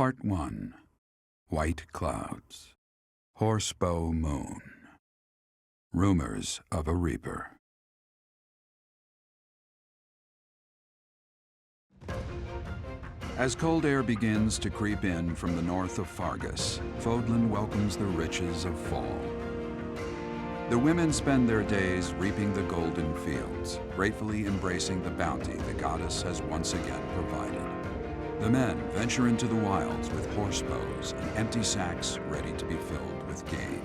Part 1. White Clouds. Horsebow Moon. Rumors of a Reaper. As cold air begins to creep in from the north of Fargus, Fodlan welcomes the riches of fall. The women spend their days reaping the golden fields, gratefully embracing the bounty the goddess has once again provided. The men venture into the wilds with horsebows and empty sacks ready to be filled with game.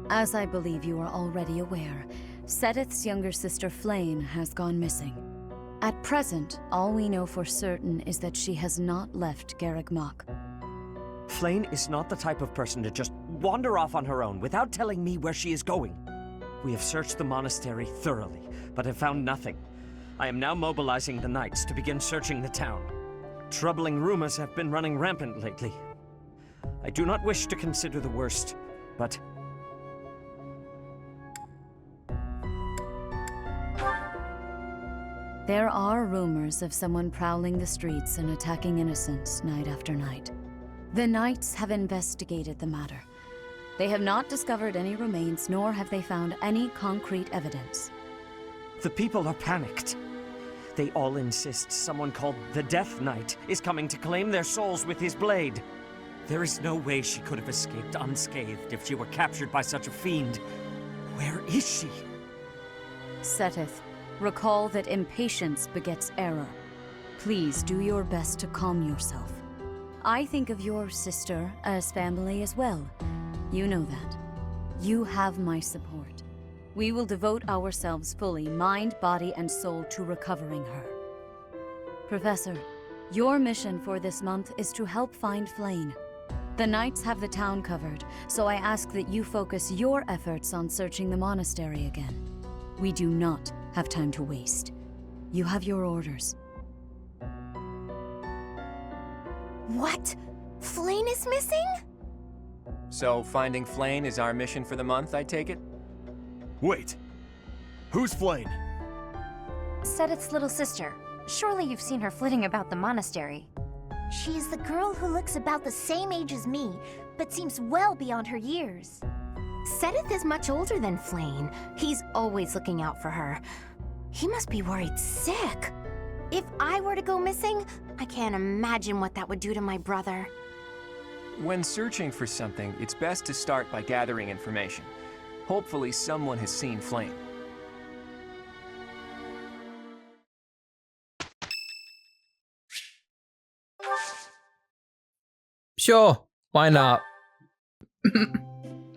As I believe you are already aware, Seteth's younger sister Flayn has gone missing. At present, all we know for certain is that she has not left Garreg Mach. Flayn is not the type of person to just wander off on her own without telling me where she is going. We have searched the monastery thoroughly, but have found nothing. I am now mobilizing the knights to begin searching the town. Troubling rumors have been running rampant lately. I do not wish to consider the worst, but... There are rumors of someone prowling the streets and attacking innocents night after night. The Knights have investigated the matter. They have not discovered any remains, nor have they found any concrete evidence. The people are panicked. They all insist someone called the Death Knight is coming to claim their souls with his blade. There is no way she could have escaped unscathed if she were captured by such a fiend. Where is she? Seteth, recall that impatience begets error. Please do your best to calm yourself. I think of your sister as family as well. You know that. You have my support. We will devote ourselves fully, mind, body, and soul to recovering her. Professor, your mission for this month is to help find Flayn. The Knights have the town covered, so I ask that you focus your efforts on searching the monastery again. We do not have time to waste. You have your orders. What? Flayn is missing? So finding Flayn is our mission for the month, I take it? Wait. Who's Flayn? Seteth's little sister. Surely you've seen her flitting about the monastery. She's the girl who looks about the same age as me, but seems well beyond her years. Seteth is much older than Flayn. He's always looking out for her. He must be worried sick. If I were to go missing, I can't imagine what that would do to my brother. When searching for something, it's best to start by gathering information. Hopefully someone has seen Flayn. Sure, why not?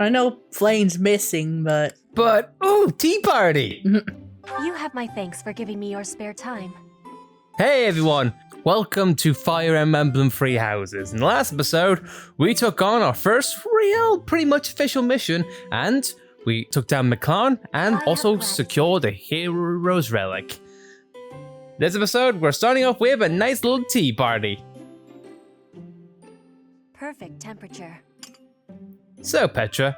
I know Flayn's missing, but... Ooh, tea party! You have my thanks for giving me your spare time. Hey everyone, welcome to Fire Emblem Free Houses. In the last episode, we took on our first real, pretty much official mission, and we took down McClaren and also secured a hero's relic. This episode, we're starting off with a nice little tea party. Perfect temperature. So, Petra,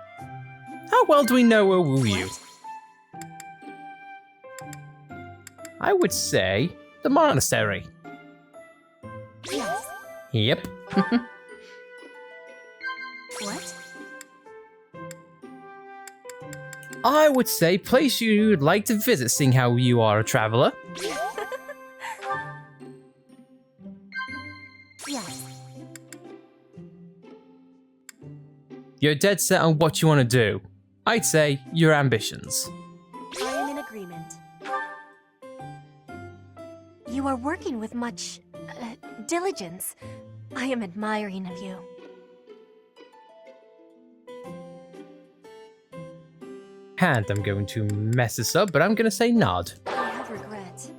how well do we know where woo you? I would say the monastery. Yes. Yep. What? I would say place you'd like to visit, seeing how you are a traveler. Yes. You're dead set on what you want to do. I'd say your ambitions. I am in agreement. You are working with much diligence. I am admiring of you. And I'm going to mess this up, but I'm going to say nod. I have regret.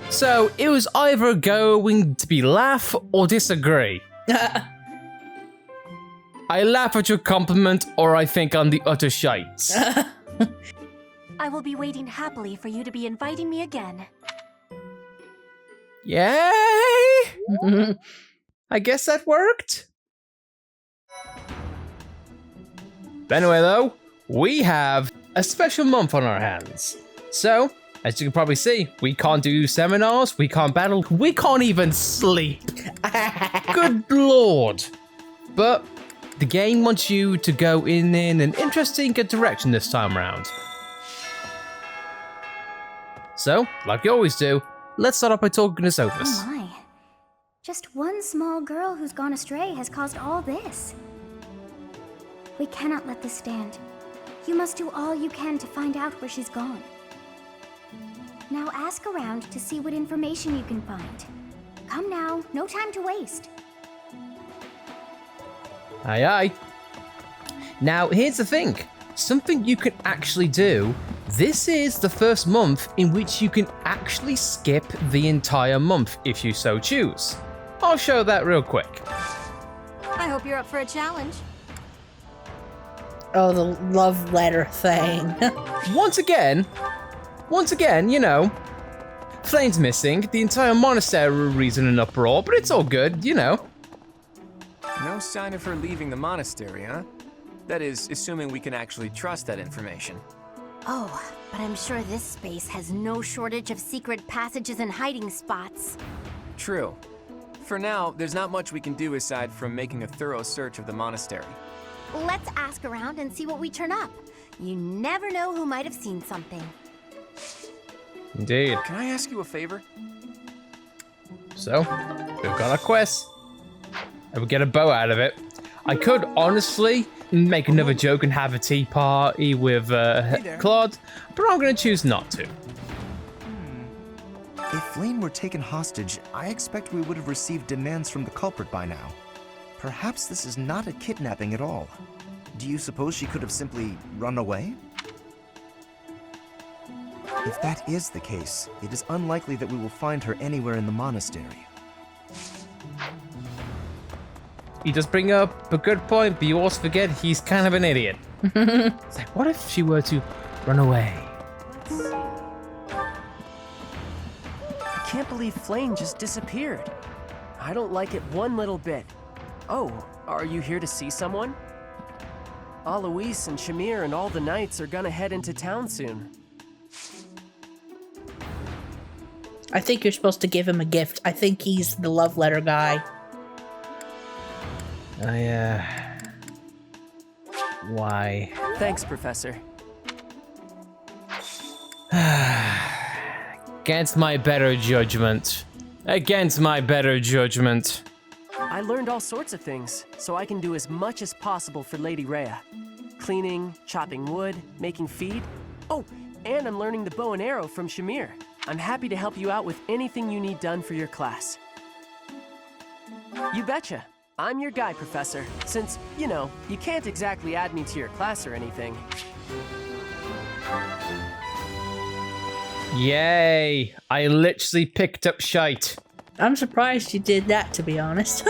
So it was either going to be laugh or disagree. I laugh at your compliment, or I think I'm the utter shites. I will be waiting happily for you to be inviting me again. Yay! I guess that worked. But anyway, though, we have a special month on our hands. So, as you can probably see, we can't do seminars, we can't battle, we can't even sleep. Good lord. But the game wants you to go in an interesting direction this time around. So, like we always do, let's start off by talking to Sophus. Oh my. Just one small girl who's gone astray has caused all this. We cannot let this stand. You must do all you can to find out where she's gone. Now ask around to see what information you can find. Come now, no time to waste. Aye aye. Now, here's the thing. Something you can actually do. This is the first month in which you can actually skip the entire month if you so choose. I'll show that real quick. I hope you're up for a challenge. Oh, the love letter thing. Once again, you know, Flayn's missing. The entire monastery is in an uproar, but it's all good, you know. No sign of her leaving the monastery, huh? That is, assuming we can actually trust that information. Oh, but I'm sure this space has no shortage of secret passages and hiding spots. True. For now, there's not much we can do aside from making a thorough search of the monastery. Let's ask around and see what we turn up. You never know who might have seen something. Indeed. Can I ask you a favor? So, we've got a quest. And we get a bow out of it. I could honestly make another joke and have a tea party with Claude, but I'm going to choose not to. If Flayn were taken hostage, I expect we would have received demands from the culprit by now. Perhaps this is not a kidnapping at all. Do you suppose she could have simply run away? If that is the case, it is unlikely that we will find her anywhere in the monastery. You just bring up a good point, but you also forget he's kind of an idiot. It's like, what if she were to run away? I can't believe Flayn just disappeared. I don't like it one little bit. Oh, are you here to see someone? Alois and Shamir and all the knights are gonna head into town soon. I think you're supposed to give him a gift. I think he's the love letter guy. Why? Thanks, Professor. Against my better judgment. Against my better judgment. I learned all sorts of things, so I can do as much as possible for Lady Rhea. Cleaning, chopping wood, making feed. Oh, and I'm learning the bow and arrow from Shamir. I'm happy to help you out with anything you need done for your class. You betcha. I'm your guy, Professor, since, you know, you can't exactly add me to your class or anything. Yay! I literally picked up shite. I'm surprised you did that, to be honest.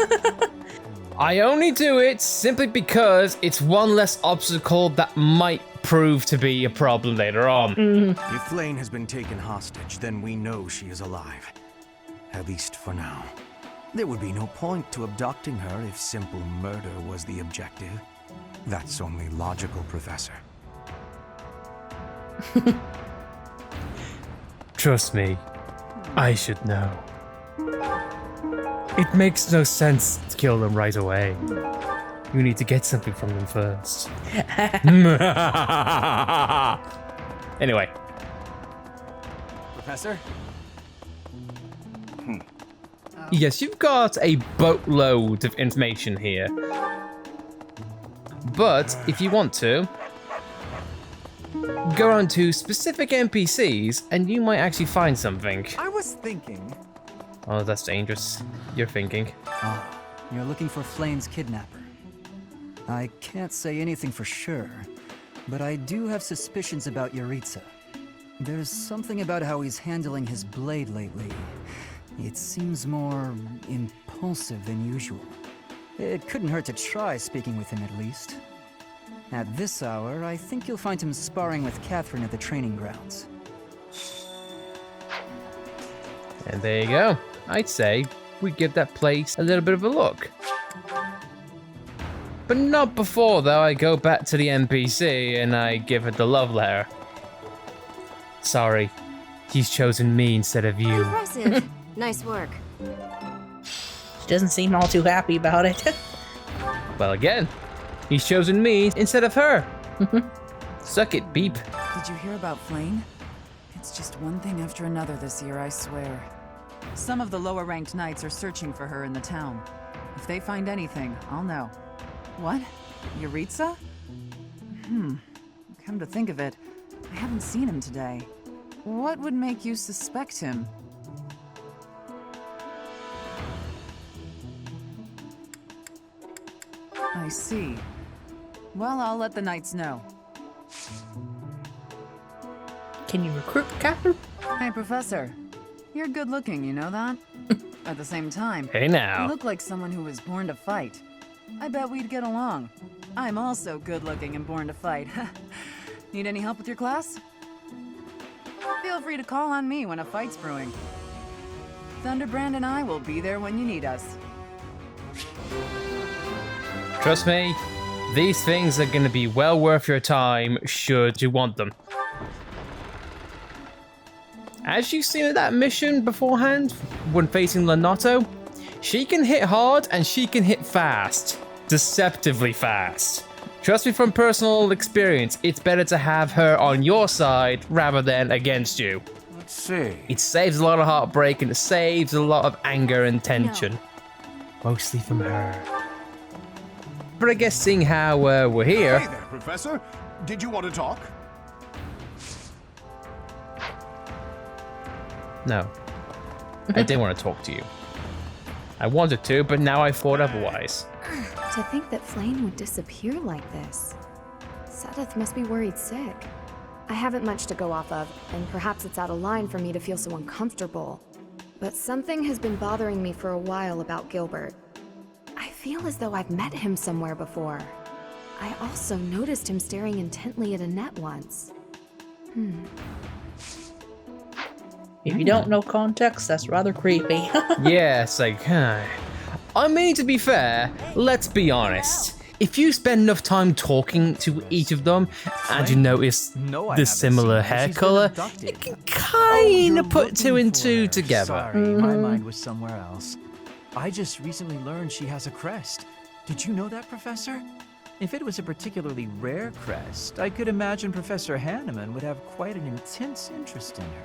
I only do it simply because it's one less obstacle that might prove to be a problem later on. If Flayn has been taken hostage, then we know she is alive. At least for now. There would be no point to abducting her if simple murder was the objective. That's only logical, Professor. Trust me, I should know. It makes no sense to kill them right away. You need to get something from them first. Anyway. Professor? Yes, you've got a boatload of information here. But if you want to, go on to specific NPCs and you might actually find something. I was thinking... Oh, that's dangerous. You're thinking. Ah, you're looking for Flayn's kidnapper. I can't say anything for sure, but I do have suspicions about Yaritza. There's something about how he's handling his blade lately. It seems more impulsive than usual. It couldn't hurt to try speaking with him at least. At this hour, I think you'll find him sparring with Catherine at the training grounds. And there you go. I'd say we give that place a little bit of a look. But not before, though. I go back to the NPC and I give her the love letter. Sorry, he's chosen me instead of you. Impressive. Nice work. She doesn't seem all too happy about it. Well, again, he's chosen me instead of her. Suck it, Beep. Did you hear about Flayn? It's just one thing after another this year, I swear. Some of the lower-ranked knights are searching for her in the town. If they find anything, I'll know. What? Yuritsa? Come to think of it, I haven't seen him today. What would make you suspect him? I see. Well, I'll let the knights know. Can you recruit, Captain? Hey, Professor. You're good looking, you know that? At the same time, Hey now. you look like someone who was born to fight. I bet we'd get along. I'm also good looking and born to fight. Need any help with your class? Feel free to call on me when a fight's brewing. Thunderbrand and I will be there when you need us. Trust me, these things are going to be well worth your time should you want them. As you've seen in that mission beforehand, when facing Lanato, she can hit hard and she can hit fast. Deceptively fast. Trust me from personal experience, it's better to have her on your side rather than against you. Let's see. It saves a lot of heartbreak and it saves a lot of anger and tension. Mostly from her. But I guess seeing how we're here... Hey there, Professor. Did you want to talk? No. I didn't want to talk to you. I wanted to, but now I thought otherwise. To think that Flayn would disappear like this. Seteth must be worried sick. I haven't much to go off of, and perhaps it's out of line for me to feel so uncomfortable. But something has been bothering me for a while about Gilbert. I feel as though I've met him somewhere before. I also noticed him staring intently at Annette once. If you don't know context, that's rather creepy. Yeah, it's like, I mean, to be fair, let's be honest. If you spend enough time talking to each of them and you notice the similar hair color, you can kind of put two and two together. Sorry, my mind was somewhere else. I just recently learned she has a crest. Did you know that, Professor? If it was a particularly rare crest, I could imagine Professor Hanneman would have quite an intense interest in her.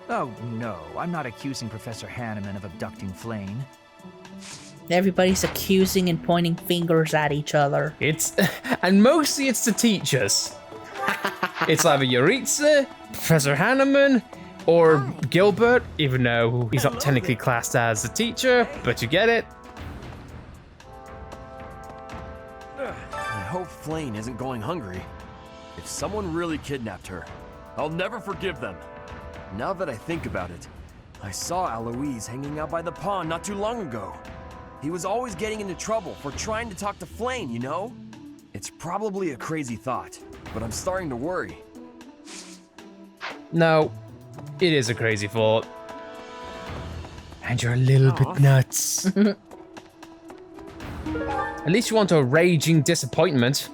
Oh, no, I'm not accusing Professor Hanneman of abducting Flayn. Everybody's accusing and pointing fingers at each other. And mostly it's the teachers. It's either Yuritsa, Professor Hanneman, or Gilbert, even though he's not technically classed as a teacher, but you get it. I hope Flayn isn't going hungry. If someone really kidnapped her, I'll never forgive them. Now that I think about it, I saw Aloise hanging out by the pond not too long ago. He was always getting into trouble for trying to talk to Flayn, you know? It's probably a crazy thought, but I'm starting to worry. No, it is a crazy thought. And you're a little bit nuts. At least you want a raging disappointment.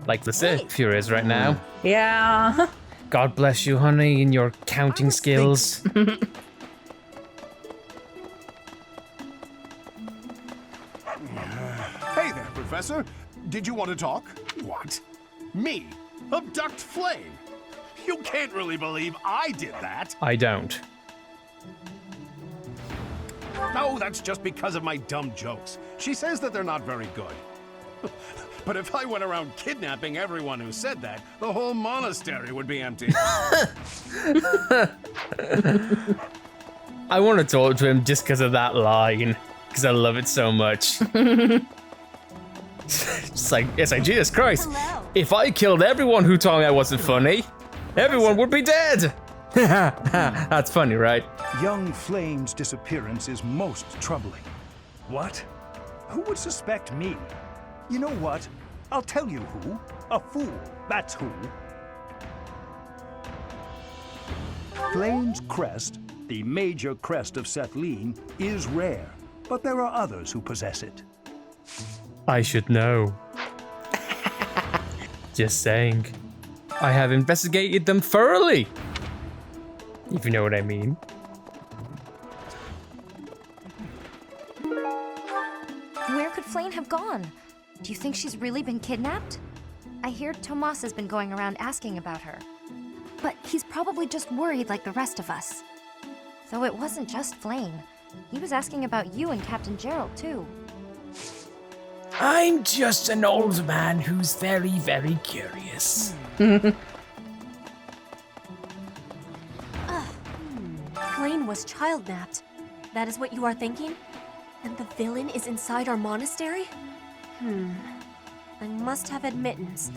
Like the Sith is right now. Yeah. God bless you, honey, and your counting skills. Hey there, Professor. Did you want to talk? What? Me? Abduct Flayn? You can't really believe I did that. I don't. No, that's just because of my dumb jokes. She says that they're not very good. But if I went around kidnapping everyone who said that, the whole monastery would be empty. I want to talk to him just because of that line, because I love it so much. It's like Jesus Christ. Hello. If I killed everyone who told me I wasn't funny, everyone would be dead. That's funny, right? Young Flayn's disappearance is most troubling. What? Who would suspect me? You know what? I'll tell you who. A fool, that's who. Flayn's crest, the major crest of Seteth, is rare, but there are others who possess it. I should know. Just saying. I have investigated them thoroughly. If you know what I mean. Where could Flayn have gone? Do you think she's really been kidnapped? I hear Tomas has been going around asking about her. But he's probably just worried like the rest of us. Though it wasn't just Flayn. He was asking about you and Captain Gerald, too. I'm just an old man who's very, very curious. Flayn was child-napped. That is what you are thinking? And the villain is inside our monastery? I must have admittance.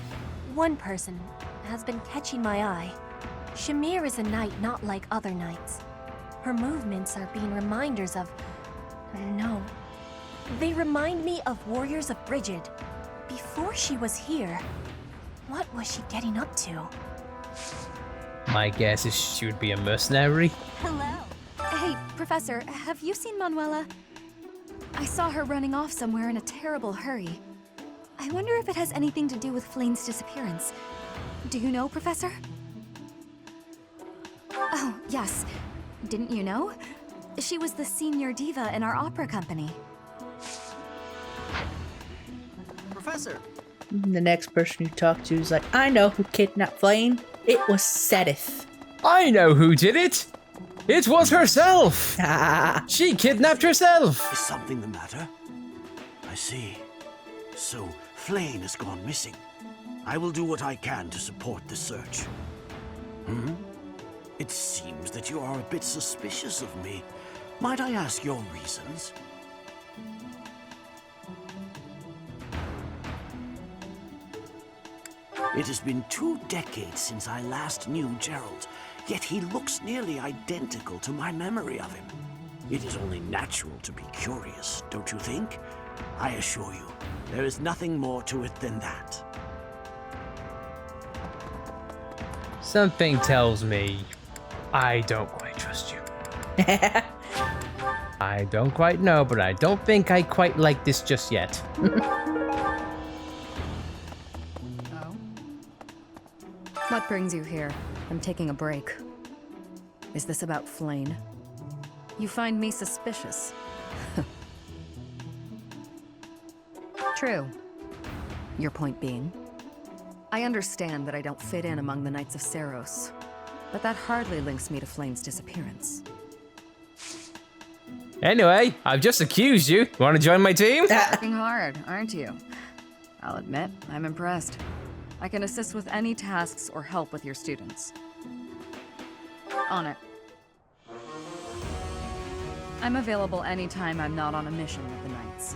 One person has been catching my eye. Shamir is a knight not like other knights. Her movements are being reminders of... No. They remind me of warriors of Brigid. Before she was here, what was she getting up to? My guess is she would be a mercenary. Hello. Hey, Professor, have you seen Manuela? I saw her running off somewhere in a terrible hurry. I wonder if it has anything to do with Flayn's disappearance. Do you know, Professor? Oh, yes. Didn't you know? She was the senior diva in our opera company. Professor! The next person you talk to is like, I know who kidnapped Flayn. It was Seteth. I know who did it. It was herself. She kidnapped herself. Is something the matter? I see. So, Flayn has gone missing. I will do what I can to support the search. It seems that you are a bit suspicious of me. Might I ask your reasons? It has been 2 decades since I last knew Gerald, yet he looks nearly identical to my memory of him. It is only natural to be curious, don't you think? I assure you, there is nothing more to it than that. Something tells me I don't quite trust you. I don't quite know, but I don't think I quite like this just yet. What brings you here? I'm taking a break. Is this about Flayn? You find me suspicious. True. Your point being? I understand that I don't fit in among the Knights of Seiros, but that hardly links me to Flayn's disappearance. Anyway, I've just accused you. Want to join my team? Working hard, aren't you? I'll admit, I'm impressed. I can assist with any tasks or help with your students. On it. I'm available anytime I'm not on a mission with the Knights.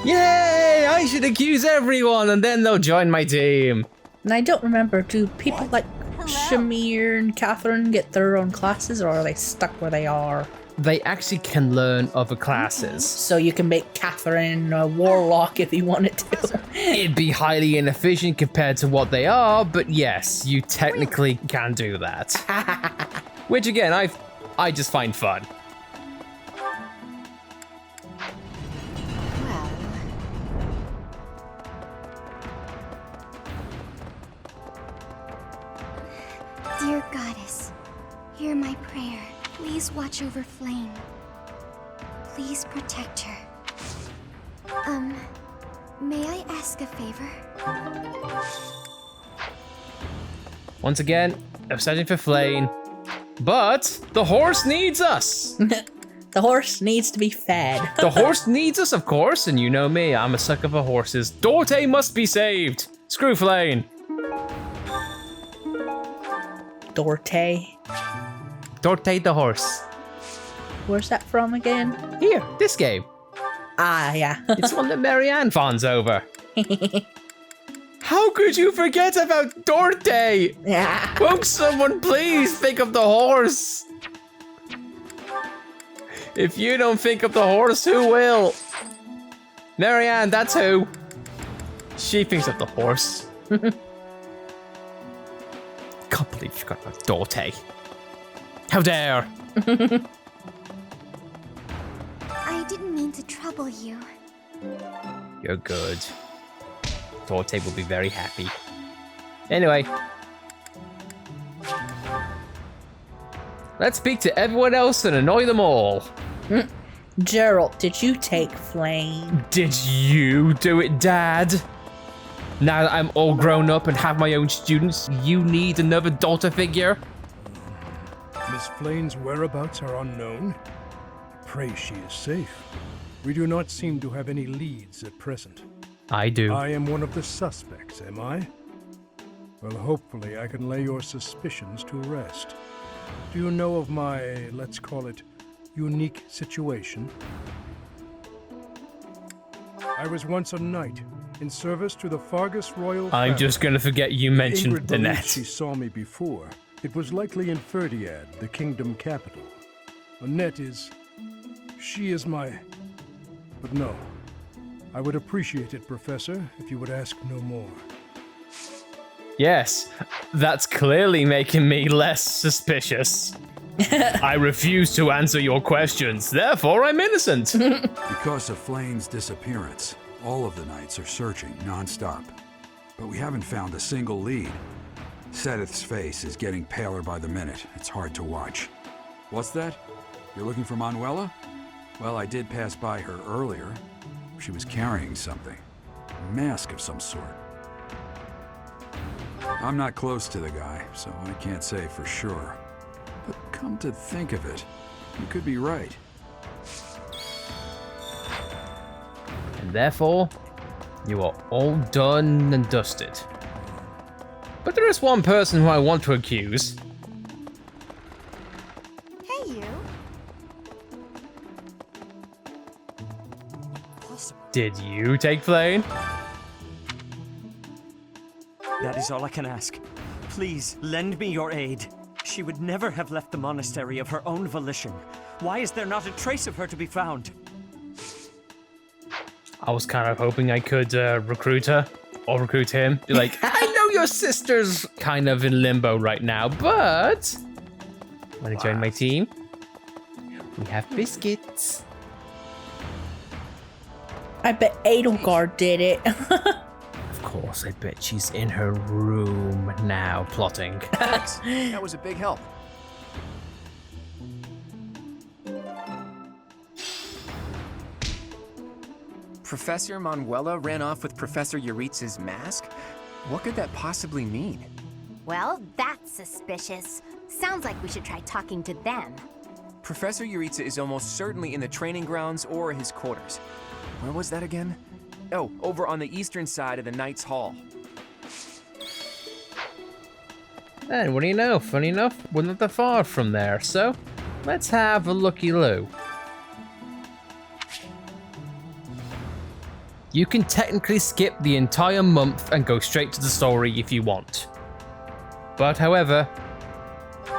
Yay! I should accuse everyone and then they'll join my team. And I don't remember, do people like Shamir and Catherine get their own classes, or are they stuck where they are? They actually can learn other classes. So you can make Catherine a warlock if you wanted to. It'd be highly inefficient compared to what they are, but yes, you technically can do that. Which again, I just find fun. Dear Goddess, hear my prayer. Please watch over Flayn. Please protect her. May I ask a favor? Once again, I'm searching for Flayn, but the horse needs us. The horse needs to be fed. The horse needs us, of course, and you know me, I'm a sucker for horses. Dorte must be saved. Screw Flayn. Dorte. Dorte the horse. Where's that from again? Here, this game. Ah, yeah. It's one that Marianne fawns over. How could you forget about Dorte? Yeah. Won't someone please think of the horse? If you don't think of the horse, who will? Marianne, that's who. She thinks of the horse. Can't believe you forgot about Dorte. How dare! I I didn't mean to trouble you. You're good. Torte will be very happy. Anyway. Let's speak to everyone else and annoy them all. Gerald, did you take Flayn? Did you do it, Dad? Now that I'm all grown up and have my own students, you need another daughter figure? Miss Flayn's whereabouts are unknown. Pray she is safe. We do not seem to have any leads at present. I do. I am one of the suspects, am I? Well, hopefully I can lay your suspicions to rest. Do you know of my, let's call it, unique situation? I was once a knight in service to the Fargus royal family. I'm just gonna forget you mentioned Ingrid the believed net. She saw me before. It was likely in Ferdiad, the kingdom capital. Annette is... she is my... but no. I would appreciate it, Professor, if you would ask no more. Yes, that's clearly making me less suspicious. I refuse to answer your questions, therefore I'm innocent. Because of Flayn's disappearance, all of the knights are searching non-stop. But we haven't found a single lead. Seteth's face is getting paler by the minute. It's hard to watch. What's that? You're looking for Manuela? Well, I did pass by her earlier. She was carrying something. A mask of some sort. I'm not close to the guy, so I can't say for sure. But come to think of it, you could be right. And therefore, you are all done and dusted. But there is one person who I want to accuse. Hey, you. Did you take Flayn? That is all I can ask. Please, lend me your aid. She would never have left the monastery of her own volition. Why is there not a trace of her to be found? I was kind of hoping I could recruit her, or recruit him. Be like, I know your sister's kind of in limbo right now, but... want to join my team? We have biscuits. I bet Edelgard did it. Of course, I bet she's in her room now, plotting. Thanks. That was a big help. Professor Manuela ran off with Professor Yuritsa's mask? What could that possibly mean? Well, that's suspicious. Sounds like we should try talking to them. Professor Yuritsa is almost certainly in the training grounds or his quarters. Where was that again? Oh, over on the eastern side of the Knight's Hall. And what do you know? Funny enough, we're not that far from there, so let's have a looky-loo. You can technically skip the entire month and go straight to the story if you want. But however,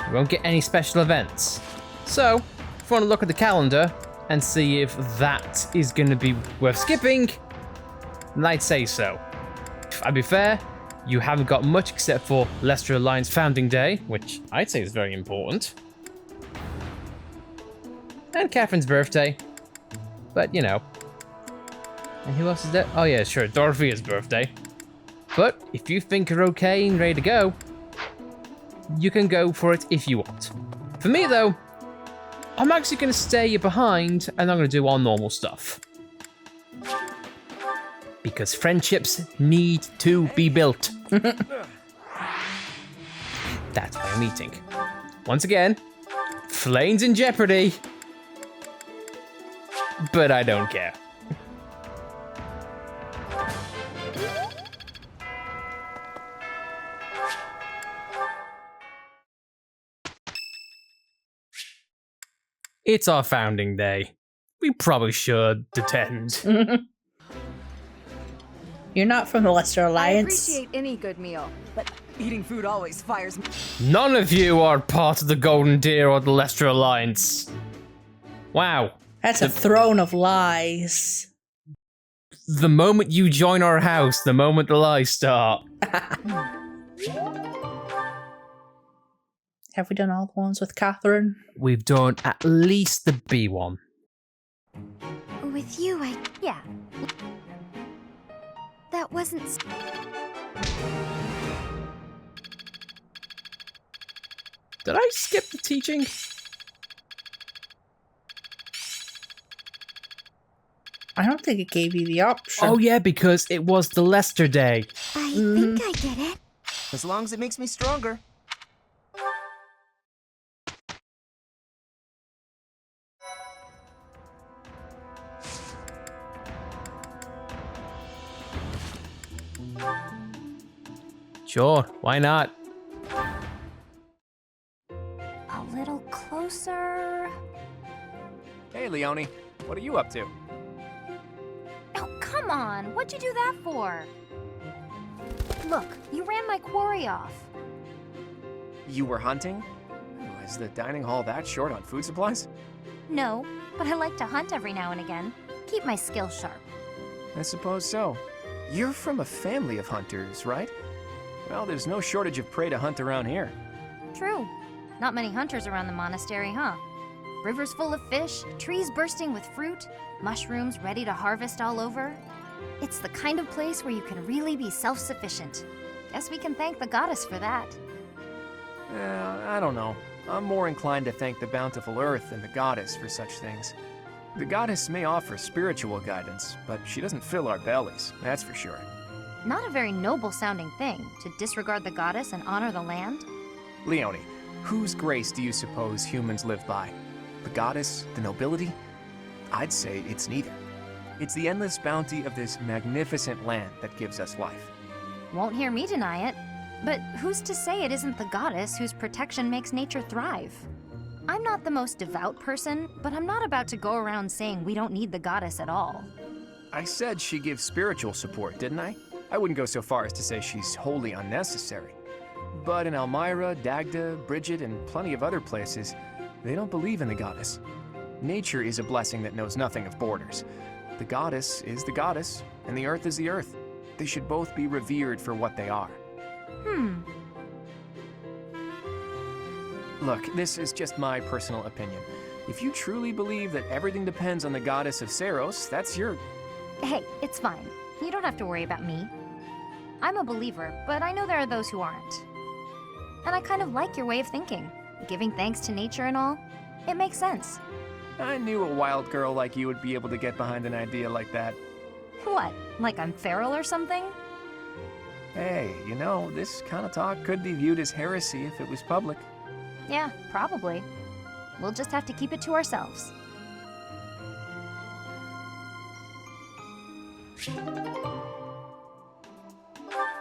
you won't get any special events. So, if you want to look at the calendar and see if that is going to be worth skipping, then I'd say so. I'd be fair, you haven't got much except for Leicester Alliance Founding Day, which I'd say is very important. And Catherine's birthday. But, you know. And who else is there? Oh yeah, sure, Dorothea's birthday. But if you think you're okay and ready to go, you can go for it if you want. For me though, I'm actually going to stay behind and I'm going to do our normal stuff. Because friendships need to be built. That's why I'm eating. Once again, Flayn's in jeopardy. But I don't care. It's our founding day. We probably should attend. You're not from the Leicester Alliance. I appreciate any good meal, but eating food always fires me. None of you are part of the Golden Deer or the Leicester Alliance. Wow. That's a throne of lies. The moment you join our house, the moment the lies start. Have we done all the ones with Catherine? We've done at least the B one. with you, Yeah. That wasn't... Did I skip the teaching? I don't think it gave you the option. Oh yeah, because it was the Lester Day. I think I get it. As long as it makes me stronger. Sure, why not? A little closer. Hey, Leone. What are you up to? Oh, come on. What'd you do that for? Look, you ran my quarry off. You were hunting? Ooh, is the dining hall that short on food supplies? No, but I like to hunt every now and again. Keep my skills sharp. I suppose so. You're from a family of hunters, right? Well, there's no shortage of prey to hunt around here. True. Not many hunters around the monastery, huh? Rivers full of fish, trees bursting with fruit, mushrooms ready to harvest all over. It's the kind of place where you can really be self-sufficient. Guess we can thank the goddess for that. I don't know. I'm more inclined to thank the bountiful earth and the goddess for such things. The goddess may offer spiritual guidance, but she doesn't fill our bellies, that's for sure. Not a very noble-sounding thing to disregard the goddess and honor the land. Leone, whose grace do you suppose humans live by? The goddess? The nobility? I'd say it's neither. It's the endless bounty of this magnificent land that gives us life. Won't hear me deny it. But who's to say it isn't the goddess whose protection makes nature thrive? I'm not the most devout person, but I'm not about to go around saying we don't need the goddess at all. I said she gives spiritual support, didn't I? I wouldn't go so far as to say she's wholly unnecessary. But in Elmira, Dagda, Bridget, and plenty of other places, they don't believe in the goddess. Nature is a blessing that knows nothing of borders. The goddess is the goddess, and the earth is the earth. They should both be revered for what they are. Look, this is just my personal opinion. If you truly believe that everything depends on the goddess of Seros, that's your... Hey, it's fine. You don't have to worry about me. I'm a believer, but I know there are those who aren't. And I kind of like your way of thinking. Giving thanks to nature and all. It makes sense. I knew a wild girl like you would be able to get behind an idea like that. What? Like I'm feral or something? Hey, you know, this kind of talk could be viewed as heresy if it was public. Yeah, probably. We'll just have to keep it to ourselves.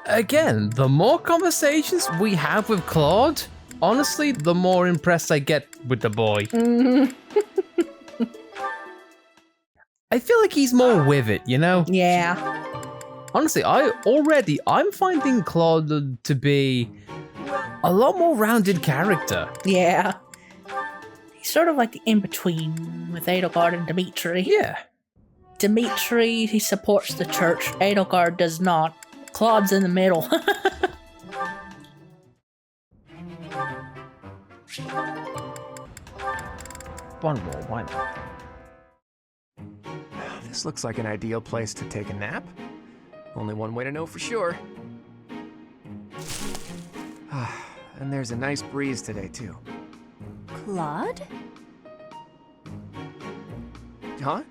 Again, the more conversations we have with Claude, honestly, the more impressed I get with the boy. I feel like he's more with it, you know? Yeah. Honestly, I'm finding Claude to be a lot more rounded character. Yeah. He's sort of like the in-between with Edelgard and Dimitri. Yeah. Dimitri, he supports the church. Edelgard does not. Claude's in the middle. One more, why not? This looks like an ideal place to take a nap. Only one way to know for sure. And there's a nice breeze today, too. Claude? Huh?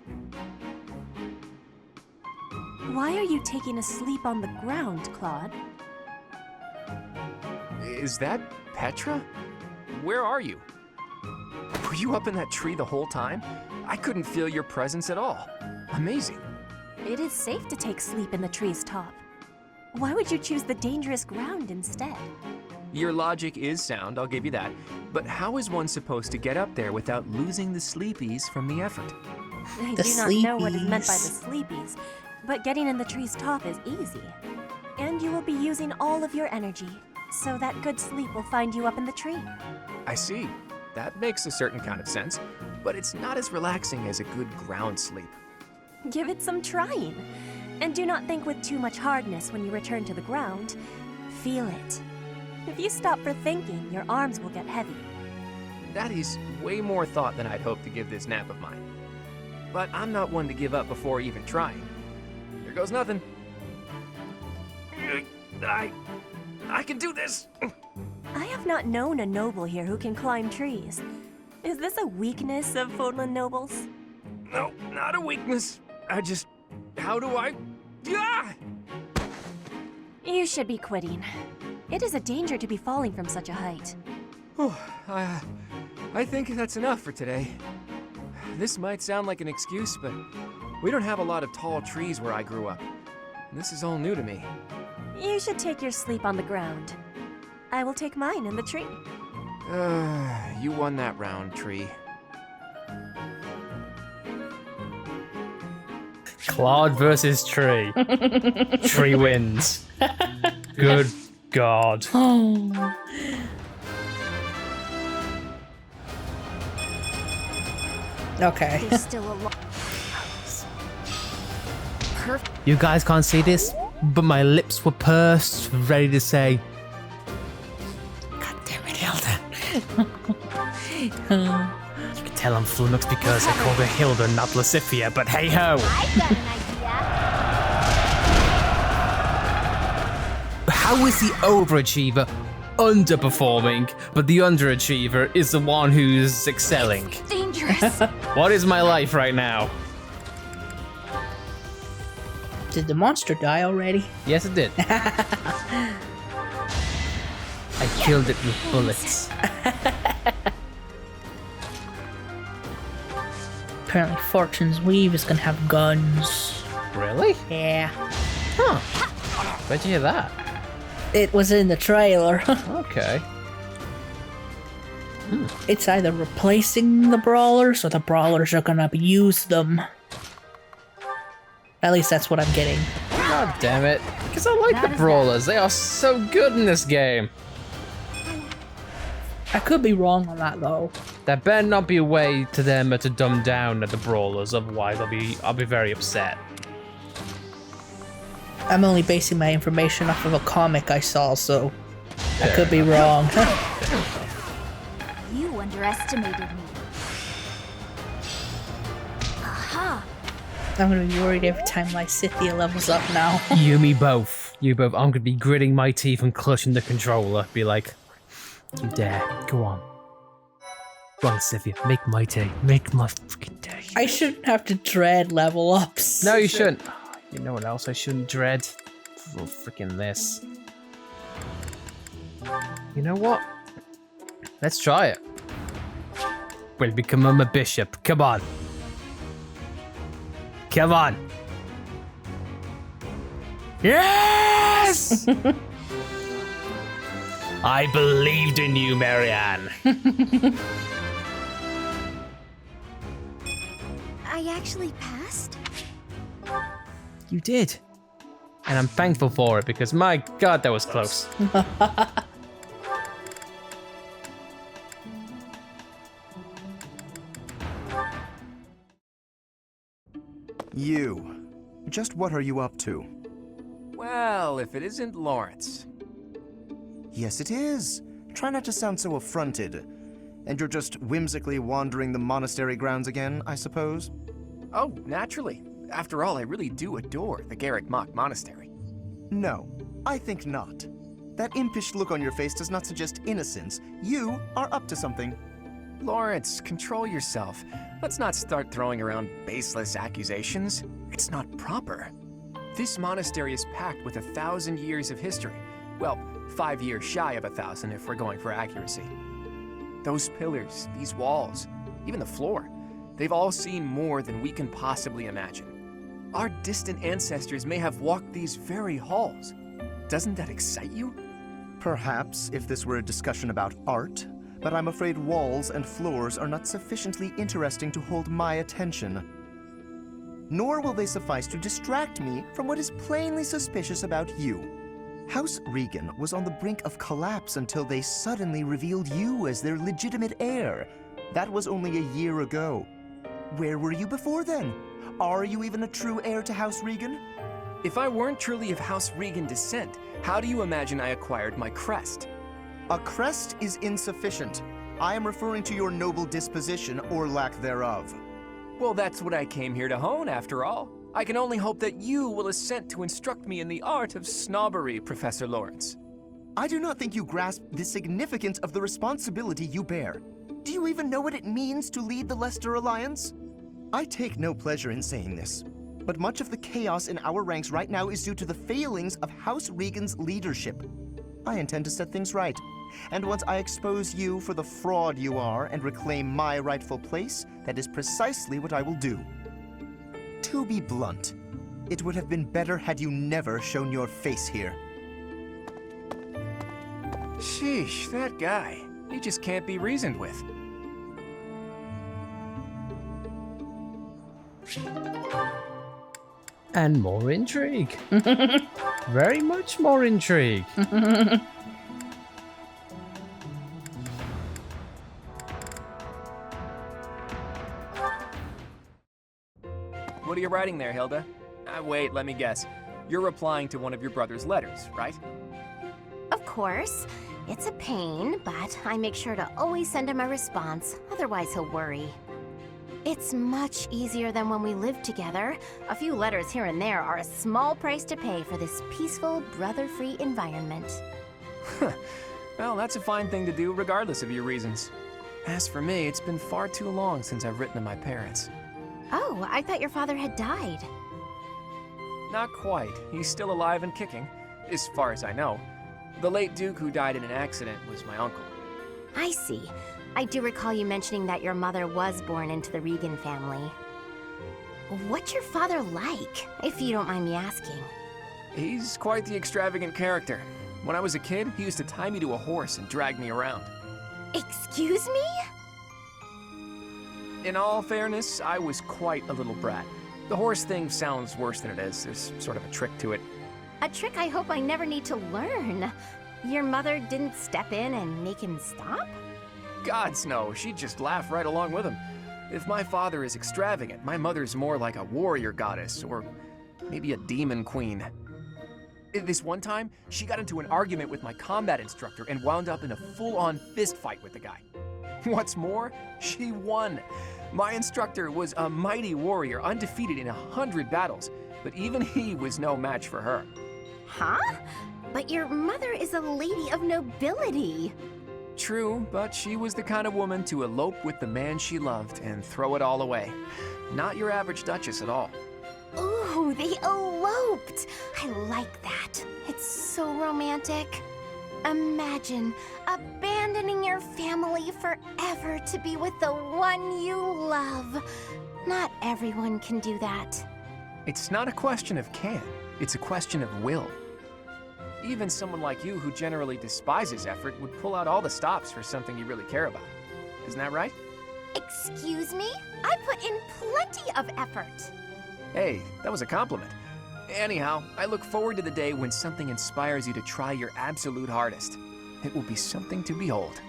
Why are you taking a sleep on the ground, Claude? Is that Petra? Where are you? Were you up in that tree the whole time? I couldn't feel your presence at all. Amazing. It is safe to take sleep in the tree's top. Why would you choose the dangerous ground instead? Your logic is sound, I'll give you that. But how is one supposed to get up there without losing the sleepies from the effort? I do not know what is meant by the sleepies, but getting in the tree's top is easy. And you will be using all of your energy, so that good sleep will find you up in the tree. I see. That makes a certain kind of sense, but it's not as relaxing as a good ground sleep. Give it some trying. And do not think with too much hardness when you return to the ground. Feel it. If you stop for thinking, your arms will get heavy. That is way more thought than I'd hoped to give this nap of mine. but I'm not one to give up before even trying. Here goes nothing. I can do this! I have not known a noble here who can climb trees. Is this a weakness of Fodlan nobles? No, not a weakness. How do I... Yeah! You should be quitting. It is a danger to be falling from such a height. I think that's enough for today. This might sound like an excuse, but we don't have a lot of tall trees where I grew up. This is all new to me. You should take your sleep on the ground. I will take mine in the tree. You won that round, tree. Claude versus Tree. Tree wins. Good God. Oh. Okay. There's still a lot. Perfect. You guys can't see this, but my lips were pursed, ready to say, God damn it, Hilda. You can tell I'm flummoxed because I called her Hilda, not Lasifia, but hey ho. I've got an idea. How is the overachiever underperforming, but the underachiever is the one who's excelling? It's dangerous. What is my life right now? Did the monster die already? Yes, it did. I killed it with bullets. Apparently Fortune's Weave is gonna have guns. Really? Yeah. Huh. Where'd you hear that? It was in the trailer. Okay. It's either replacing the brawlers or the brawlers are gonna use them. At least that's what I'm getting. God damn it. Because I like the brawlers. They are so good in this game. I could be wrong on that though. There better not be a way to them to dumb down the brawlers, otherwise I'll be very upset. I'm only basing my information off of a comic I saw, so I could be wrong. You underestimated me. Aha! I'm gonna be worried every time Lysithia levels up now. You, me both. You both. I'm gonna be gritting my teeth and clutching the controller. Be like, you dare. Go on. Go on, Sylvia. Make my day. Make my freaking day. I shouldn't have to dread level ups. No, you shouldn't. You know what else I shouldn't dread? Oh, freaking this. You know what? Let's try it. We'll become a bishop. Come on. Come on. Yes! I believed in you, Marianne. I actually passed? You did. And I'm thankful for it because my God, that was close. You. Just what are you up to? Well, if it isn't Lawrence. Yes, it is. Try not to sound so affronted. And you're just whimsically wandering the monastery grounds again, I suppose? Oh, naturally. After all, I really do adore the Garrick Mock Monastery. No, I think not. That impish look on your face does not suggest innocence. You are up to something. Lawrence, control yourself. Let's not start throwing around baseless accusations. It's not proper. This monastery is packed with 1,000 years of history. Well, 5 years shy of 1,000 if we're going for accuracy. Those pillars, these walls, even the floor, they've all seen more than we can possibly imagine. Our distant ancestors may have walked these very halls. Doesn't that excite you? Perhaps if this were a discussion about art, but I'm afraid walls and floors are not sufficiently interesting to hold my attention. Nor will they suffice to distract me from what is plainly suspicious about you. House Regan was on the brink of collapse until they suddenly revealed you as their legitimate heir. That was only a year ago. Where were you before then? Are you even a true heir to House Regan? If I weren't truly of House Regan descent, how do you imagine I acquired my crest? A crest is insufficient. I am referring to your noble disposition or lack thereof. Well, that's what I came here to hone, after all. I can only hope that you will assent to instruct me in the art of snobbery, Professor Lawrence. I do not think you grasp the significance of the responsibility you bear. Do you even know what it means to lead the Leicester Alliance? I take no pleasure in saying this, but much of the chaos in our ranks right now is due to the failings of House Regan's leadership. I intend to set things right, and once I expose you for the fraud you are and reclaim my rightful place, that is precisely what I will do. To be blunt, it would have been better had you never shown your face here. Sheesh, that guy. He just can't be reasoned with. And more intrigue. Very much more intrigue. What are you writing there, Hilda? Wait, let me guess. You're replying to one of your brother's letters, right? Of course. It's a pain, but I make sure to always send him a response, otherwise he'll worry. It's much easier than when we lived together. A few letters here and there are a small price to pay for this peaceful, brother-free environment. Well, that's a fine thing to do, regardless of your reasons. As for me, it's been far too long since I've written to my parents. Oh, I thought your father had died. Not quite. He's still alive and kicking, as far as I know. The late Duke who died in an accident was my uncle. I see. I do recall you mentioning that your mother was born into the Regan family. What's your father like, if you don't mind me asking? He's quite the extravagant character. When I was a kid, he used to tie me to a horse and drag me around. Excuse me? In all fairness, I was quite a little brat. The horse thing sounds worse than it is. There's sort of a trick to it. A trick I hope I never need to learn. Your mother didn't step in and make him stop? Gods no, she'd just laugh right along with him. If my father is extravagant, my mother's more like a warrior goddess, or maybe a demon queen. This one time, she got into an argument with my combat instructor and wound up in a full-on fist fight with the guy. What's more, she won. My instructor was a mighty warrior, undefeated in 100 battles, but even he was no match for her. Huh? But your mother is a lady of nobility. True, but she was the kind of woman to elope with the man she loved and throw it all away. Not your average duchess at all. Ooh, they eloped! I like that. It's so romantic. Imagine abandoning your family forever to be with the one you love. Not everyone can do that. It's not a question of can, it's a question of will. Even someone like you who generally despises effort would pull out all the stops for something you really care about. Isn't that right? Excuse me? I put in plenty of effort. Hey, that was a compliment. Anyhow, I look forward to the day when something inspires you to try your absolute hardest. It will be something to behold.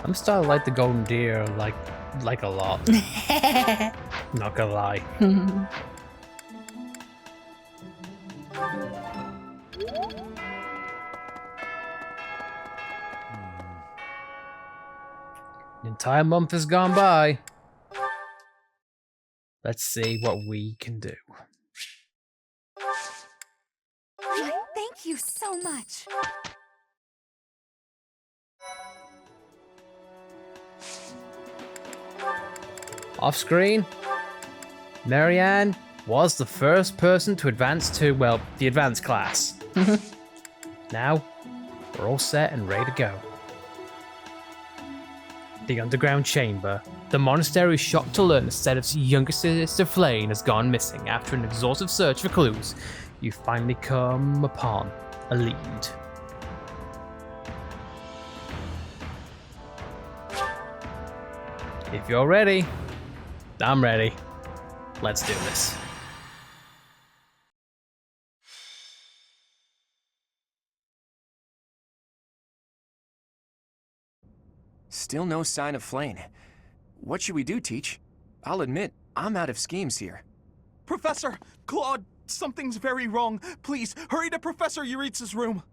I'm starting to like the golden deer like a lot. Not gonna lie. The entire month has gone by. Let's see what we can do. Thank you so much. Off screen, Marianne was the first person to advance to, well, the advanced class. Now, we're all set and ready to go. The underground chamber. The monastery is shocked to learn that Seteth's younger sister Flayn has gone missing. After an exhaustive search for clues, you finally come upon a lead. If you're ready, I'm ready. Let's do this. Still no sign of Flayn. What should we do, Teach? I'll admit, I'm out of schemes here. Professor! Claude! Something's very wrong. Please, hurry to Professor Yuritsa's room.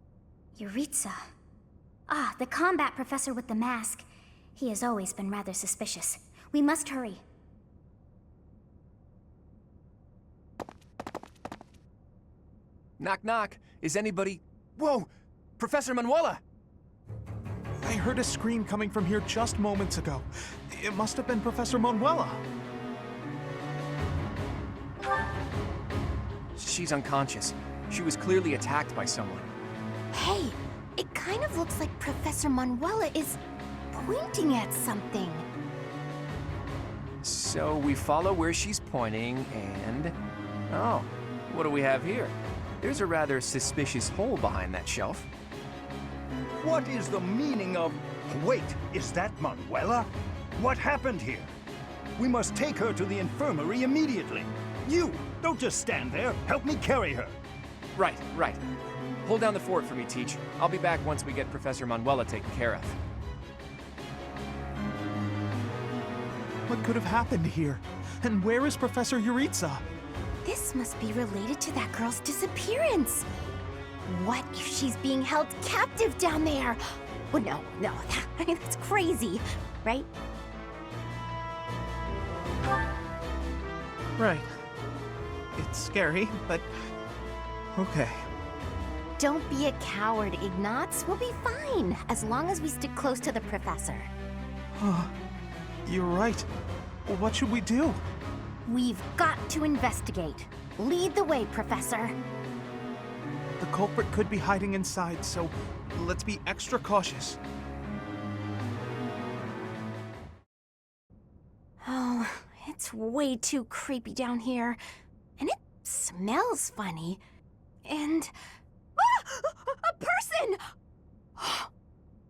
Yuritsa? Ah, the combat professor with the mask. He has always been rather suspicious. We must hurry. Knock, knock. Is anybody... Whoa! Professor Manuela! I heard a scream coming from here just moments ago. It must have been Professor Manuela. She's unconscious. She was clearly attacked by someone. Hey, it kind of looks like Professor Manuela is pointing at something. So we follow where she's pointing and... Oh, what do we have here? There's a rather suspicious hole behind that shelf. What is the meaning of... Wait, is that Manuela? What happened here? We must take her to the infirmary immediately. You, don't just stand there. Help me carry her. Right. Hold down the fort for me, Teach. I'll be back once we get Professor Manuela taken care of. What could have happened here? And where is Professor Yuritsa? This must be related to that girl's disappearance. What if she's being held captive down there? Well, no, that's crazy, right? Right. It's scary, but okay. Don't be a coward, Ignatz. We'll be fine, as long as we stick close to the professor. You're right. What should we do? We've got to investigate. Lead the way, Professor. The culprit could be hiding inside, so let's be extra cautious. Oh, it's way too creepy down here. And it smells funny. And... Ah! A person!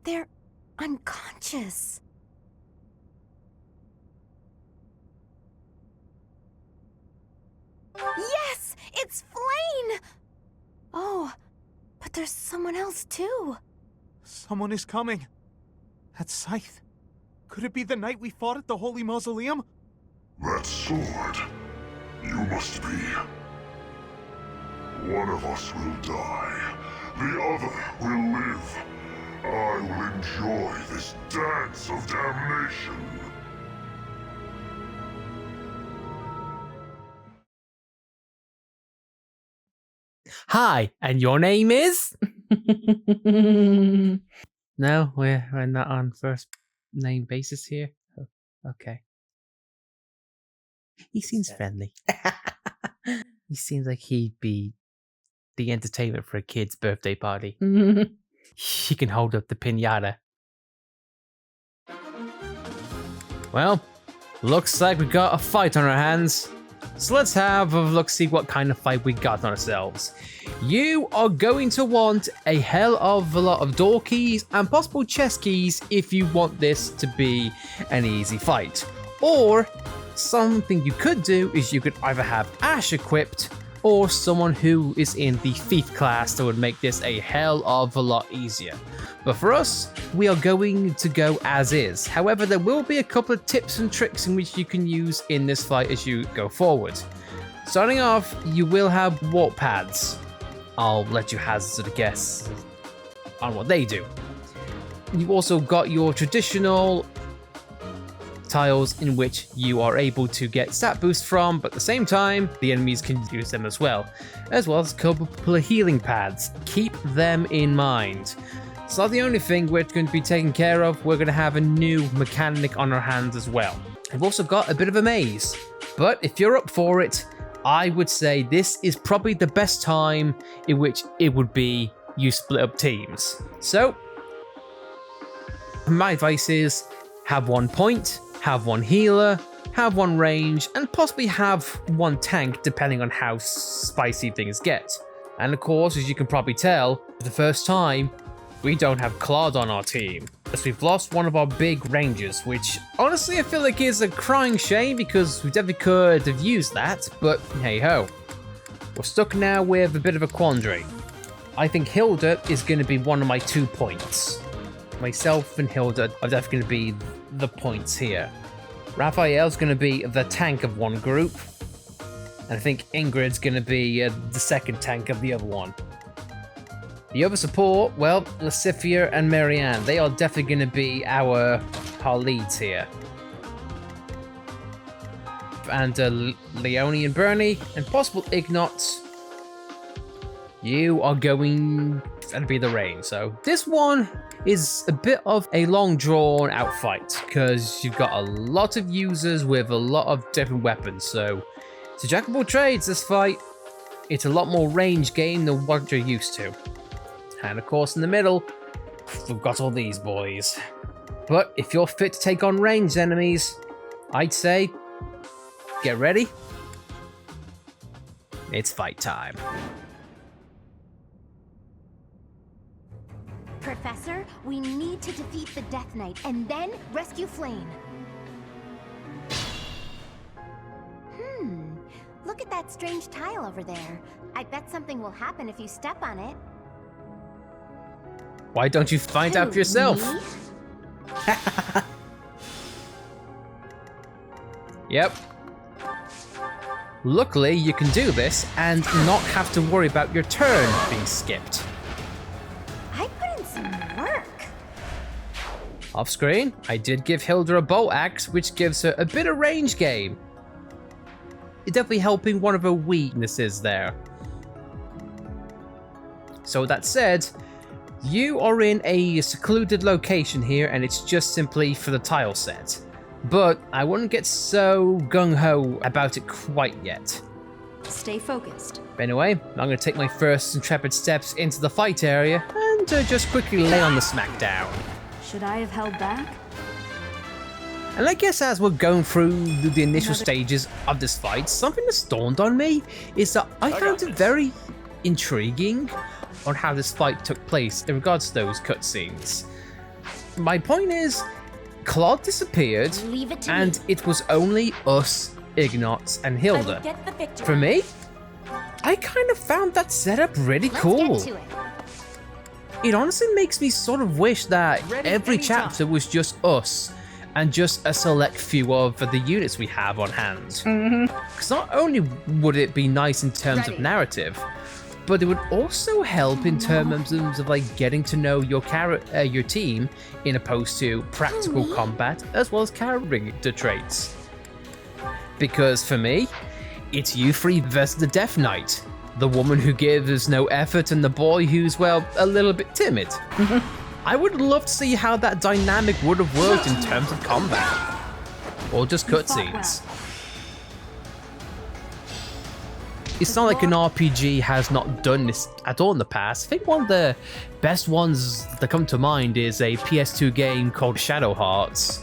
They're unconscious. Yes! It's Flayn! Oh, but there's someone else too. Someone is coming. That's Seteth. Could it be the night we fought at the Holy Mausoleum? That sword. You must be. One of us will die. The other will live. I will enjoy this dance of damnation. Hi, and your name is? No, we're not on first name basis here. Oh, okay. He seems friendly. He seems like he'd be the entertainment for a kid's birthday party. He can hold up the piñata. Well, looks like we got a fight on our hands. So let's have a look, see what kind of fight we got on ourselves. You are going to want a hell of a lot of door keys and possible chest keys if you want this to be an easy fight. Or something you could do is you could either have Ash equipped or someone who is in the thief class that would make this a hell of a lot easier. But for us, we are going to go as is. However, there will be a couple of tips and tricks in which you can use in this fight as you go forward. Starting off, you will have warp pads. I'll let you hazard a guess on what they do. You've also got your traditional tiles in which you are able to get stat boost from, but at the same time, the enemies can use them as well as a couple of healing pads. Keep them in mind. It's not the only thing we're going to be taking care of. We're going to have a new mechanic on our hands as well. We've also got a bit of a maze, but if you're up for it, I would say this is probably the best time in which it would be you split up teams. So my advice is have one point, have one healer, have one range, and possibly have one tank depending on how spicy things get. And of course, as you can probably tell, for the first time, we don't have Claude on our team, as we've lost one of our big rangers, which honestly I feel like is a crying shame because we definitely could have used that, but hey ho. We're stuck now with a bit of a quandary. I think Hilda is going to be one of my 2 points. Myself and Hilda are definitely going to be the points here. Raphael's going to be the tank of one group, And I think Ingrid's going to be the second tank of the other one. The other support, well, Lacifia and Marianne, they are definitely going to be our leads here. And Leonie and Bernie, and possible Ignot, you are going to be the Rain. So this one is a bit of a long drawn out fight because you've got a lot of users with a lot of different weapons. So it's a jack of all trades, this fight. It's a lot more range game than what you're used to. And of course in the middle, we've got all these boys. But if you're fit to take on ranged enemies, I'd say get ready. It's fight time. Professor, we need to defeat the Death Knight and then rescue Flayn. Look at that strange tile over there. I bet something will happen if you step on it. Why don't you find out for yourself? Yep. Luckily, you can do this and not have to worry about your turn being skipped. I put in some work. Off screen, I did give Hilda a bolt axe, which gives her a bit of range game. It's definitely helping one of her weaknesses there. So that said, you are in a secluded location here and it's just simply for the tile set. But I wouldn't get so gung-ho about it quite yet. Stay focused. Anyway, I'm going to take my first intrepid steps into the fight area and just quickly lay on the smackdown. Should I have held back? And I guess as we're going through the initial stages of this fight, something that's dawned on me is that I found it very intriguing on how this fight took place in regards to those cutscenes. My point is, Claude disappeared, and it was only us, Ignot, and Hilda. For me, I kind of found that setup really cool. It honestly makes me sort of wish that every chapter was just us, and just a select few of the units we have on hand. Because not only would it be nice in terms of narrative, but it would also help in terms of like getting to know your team in opposed to practical combat as well as character traits. Because for me, it's you three versus the Death Knight, the woman who gives no effort and the boy who's, well, a little bit timid. I would love to see how that dynamic would have worked in terms of combat. Or just cutscenes. It's not like an RPG has not done this at all in the past. I think one of the best ones that come to mind is a PS2 game called Shadow Hearts,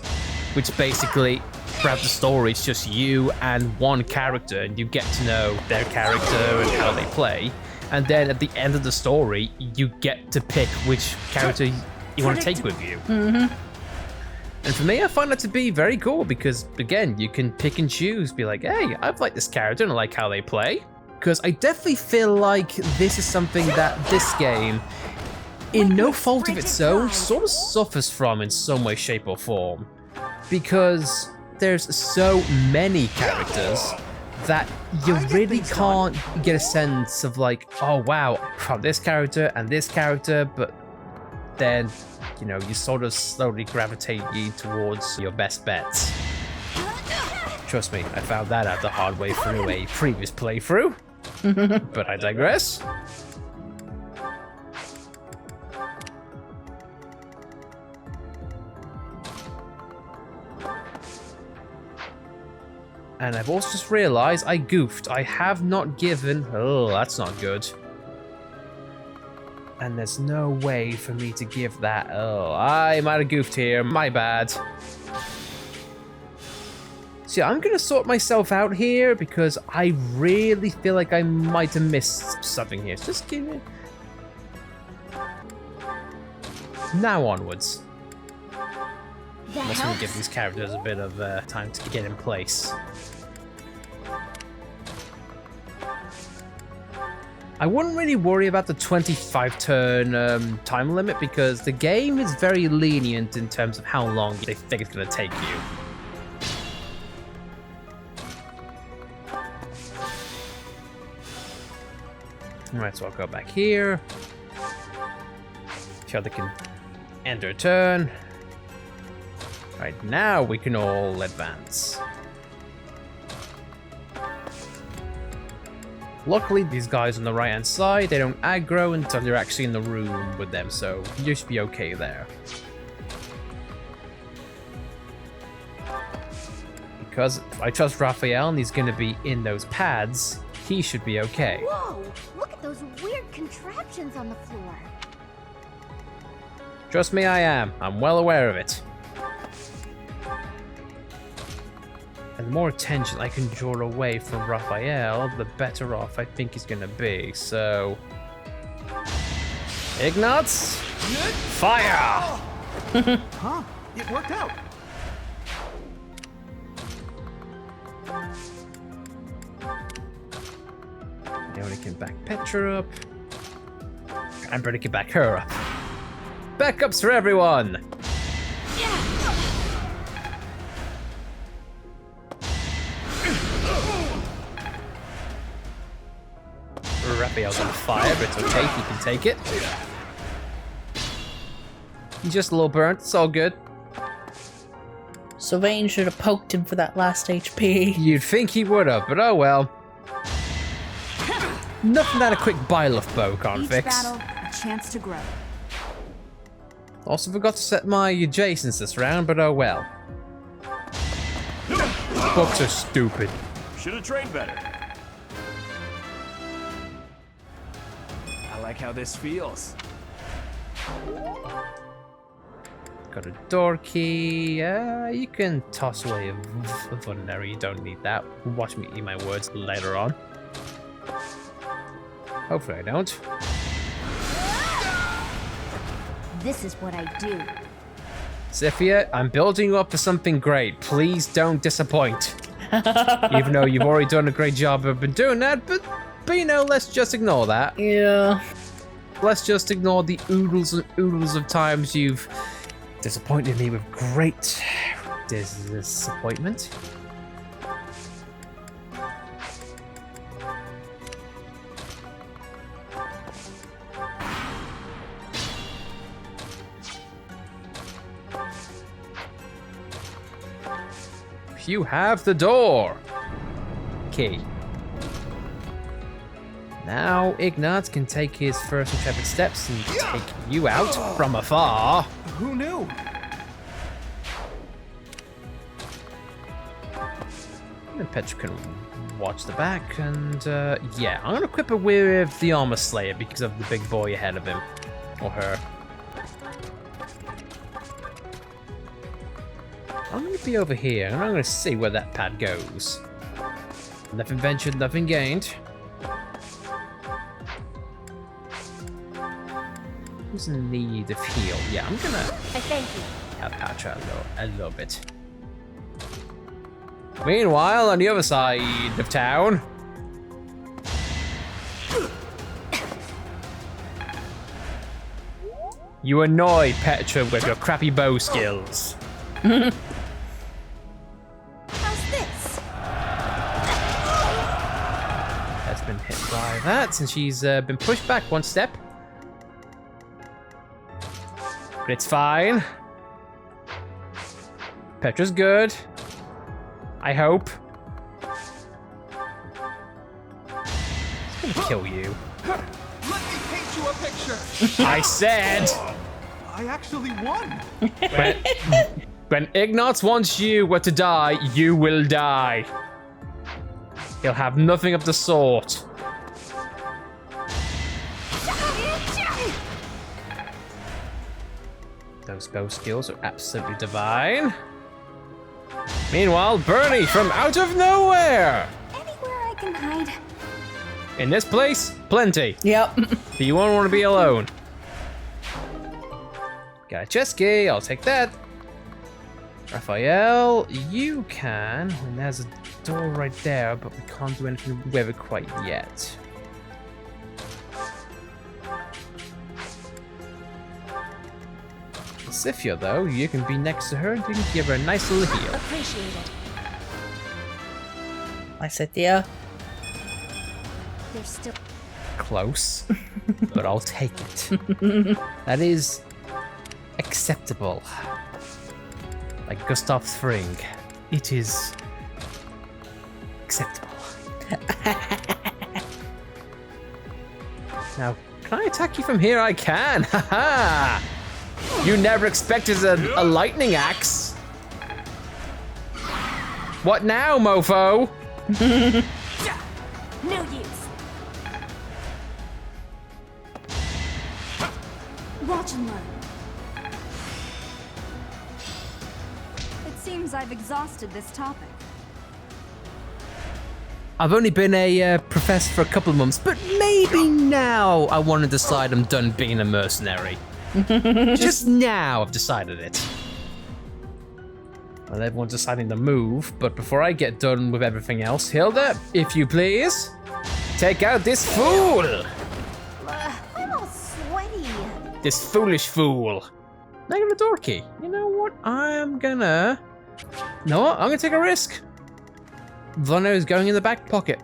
which basically, throughout the story, it's just you and one character, and you get to know their character and how they play. And then at the end of the story, you get to pick which character you want to take with you. And for me, I find that to be very cool because, again, you can pick and choose, be like, hey, I've liked this character and I like how they play. Because I definitely feel like this is something that this game, in no fault of its own, sort of suffers from in some way, shape, or form. Because there's so many characters that you really can't get a sense of like, oh wow, from this character and this character, but then, you know, you sort of slowly gravitate you towards your best bets. Trust me, I found that out the hard way through a previous playthrough. But I digress. And I've also just realized I goofed. I have not given... Oh, that's not good. And there's no way for me to give that... Oh, I might have goofed here. My bad. So I'm going to sort myself out here because I really feel like I might have missed something here. So just give me... Now onwards. Unless we give these characters a bit of time to get in place. I wouldn't really worry about the 25 turn time limit because the game is very lenient in terms of how long they think it's going to take you. Might as well go back here. So they can end their turn. Right, now we can all advance. Luckily, these guys on the right-hand side, they don't aggro until you're actually in the room with them, so you should be okay there. Because if I trust Raphael and he's going to be in those pads, he should be okay. Whoa! Look at those weird contraptions on the floor. Trust me, I am. I'm well aware of it. And the more attention I can draw away from Raphael, the better off I think he's gonna be, so... Ignatz? Fire! Huh? It worked out. Now we can back Petra up. I'm ready to back her up. Backups for everyone! Raphael's on fire, but it's okay, he can take it. He's just a little burnt, it's all good. Sylvain should have poked him for that last HP. You'd think he would have, but oh well. Nothing that a quick bile-off bow can't fix. Battle, a chance to grow. Also forgot to set my adjacents this round, but oh well. Books are stupid. Should have trained better. I like how this feels. Got a door key. You can toss away a vulnerary. You don't need that. Watch me eat my words later on. Hopefully I don't. This is what I do. Zephyr, I'm building you up for something great. Please don't disappoint. Even though you've already done a great job of been doing that, but you know, let's just ignore that. Yeah. Let's just ignore the oodles and oodles of times you've disappointed me with great disappointment. You have the door. Key. Now Ignatz can take his first intrepid steps and take you out from afar. Who knew? And Petra can watch the back, and yeah, I'm gonna equip her with the Armor Slayer because of the big boy ahead of him. Or her. I'm gonna be over here, and I'm gonna see where that pad goes. Nothing ventured, nothing gained. Who's in need of heal? Yeah, I'm gonna I thank you. help Petra a little bit. Meanwhile, on the other side of town, you annoy Petra with your crappy bow skills. How's this? That's been hit by that, and she's been pushed back one step. But it's fine. Petra's good. I hope. It's gonna kill you. Let me paint you a picture. I said. I actually won. When Ignatz wants you to die, you will die. He'll have nothing of the sort. Those bow skills are absolutely divine. Meanwhile, Bernie from out of nowhere. Anywhere I can hide. In this place, plenty. Yep. But you won't want to be alone. Got a chest key, I'll take that. Raphael, you can. And there's a door right there, but we can't do anything with it quite yet. Sifia, though, you can be next to her and you can give her a nice little heal. Appreciate it. I said, yeah. There's still... close, but I'll take it. That is acceptable. Like Gustav Fring, it is acceptable. Now, can I attack you from here? I can! Haha! You never expected a lightning axe. What now, mofo? No use. Watch and learn. It seems I've exhausted this topic. I've only been a professor for a couple of months, but maybe now I want to decide I'm done being a mercenary. Just now I've decided it. Well, everyone's deciding to move, but before I get done with everything else, Hilda, if you please, take out this fool! I'm all sweaty. This foolish fool. Negative door key. You know what? I'm gonna take a risk. Vono is going in the back pocket.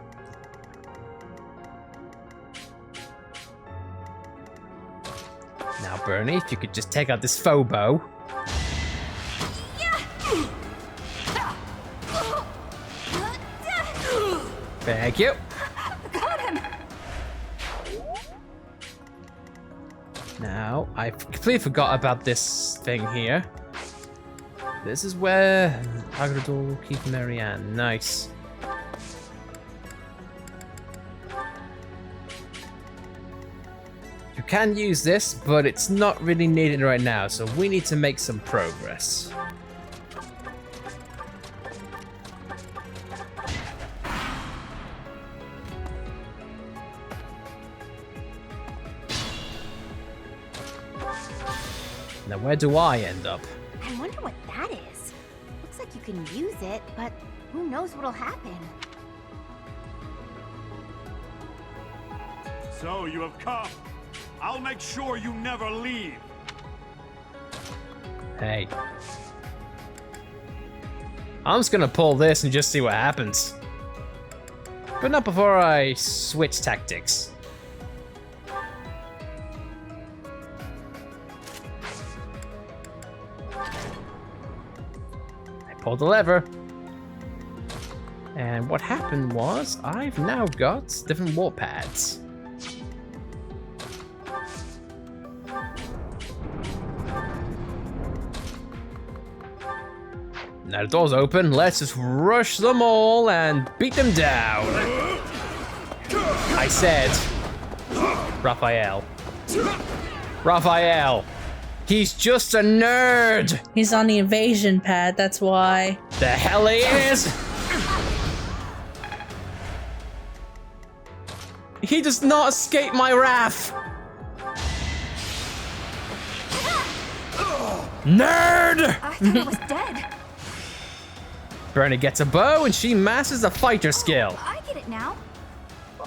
Now, Bernie, if you could just take out this Phobo. Thank you. Got him. Now, I completely forgot about this thing here. This is where Agrador keep Marianne. Nice. You can use this, but it's not really needed right now, so we need to make some progress. Now, where do I end up? I wonder what that is. Looks like you can use it, but who knows what'll happen. So you have come. I'll make sure you never leave. Hey. I'm just gonna pull this and just see what happens. But not before I switch tactics. I pulled the lever. And what happened was, I've now got different warp pads. Now the door's open, let's just rush them all and beat them down. I said, Raphael. Raphael. He's just a nerd. He's on the invasion pad, that's why. The hell he is. He does not escape my wrath. Nerd! I thought it was dead. Bernie gets a bow and she masters a fighter skill. I get it now.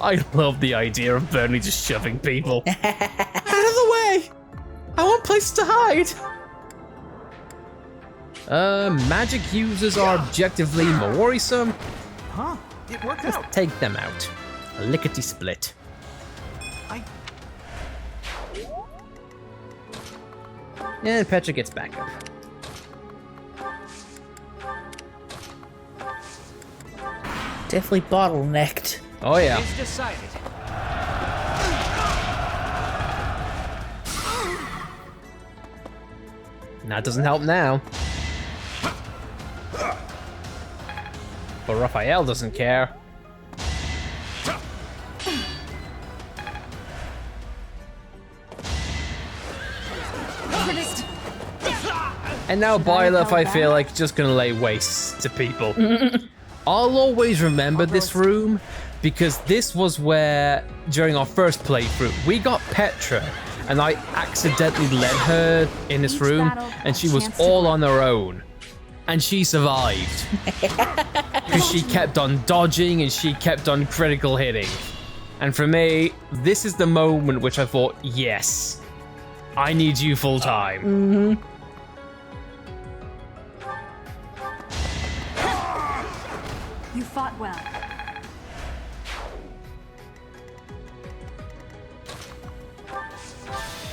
I love the idea of Bernie just shoving people. Out of the way! I want places to hide! Magic users are objectively more worrisome. Huh? It worked Let's out. take them out. A lickety-split. And Petra gets back up. Definitely bottlenecked. Oh yeah. It's decided. That doesn't help now. But Raphael doesn't care. And now Byleth, I feel like, just gonna lay waste to people. I'll always remember this room because this was where, during our first playthrough, we got Petra and I accidentally led her in this room and she was all on her own. And she survived. Because she kept on dodging and she kept on critical hitting. And for me, this is the moment which I thought, yes, I need you full time. You fought well.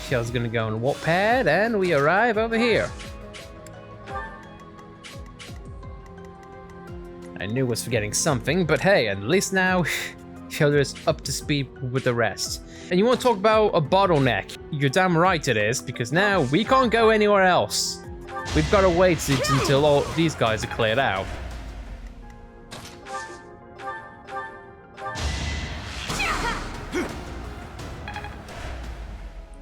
Shell's gonna go on warp pad, and we arrive over here. I knew I was forgetting something, but hey, at least now Sheldon is up to speed with the rest. And you want to talk about a bottleneck? You're damn right it is, because now we can't go anywhere else. We've got to wait until all these guys are cleared out.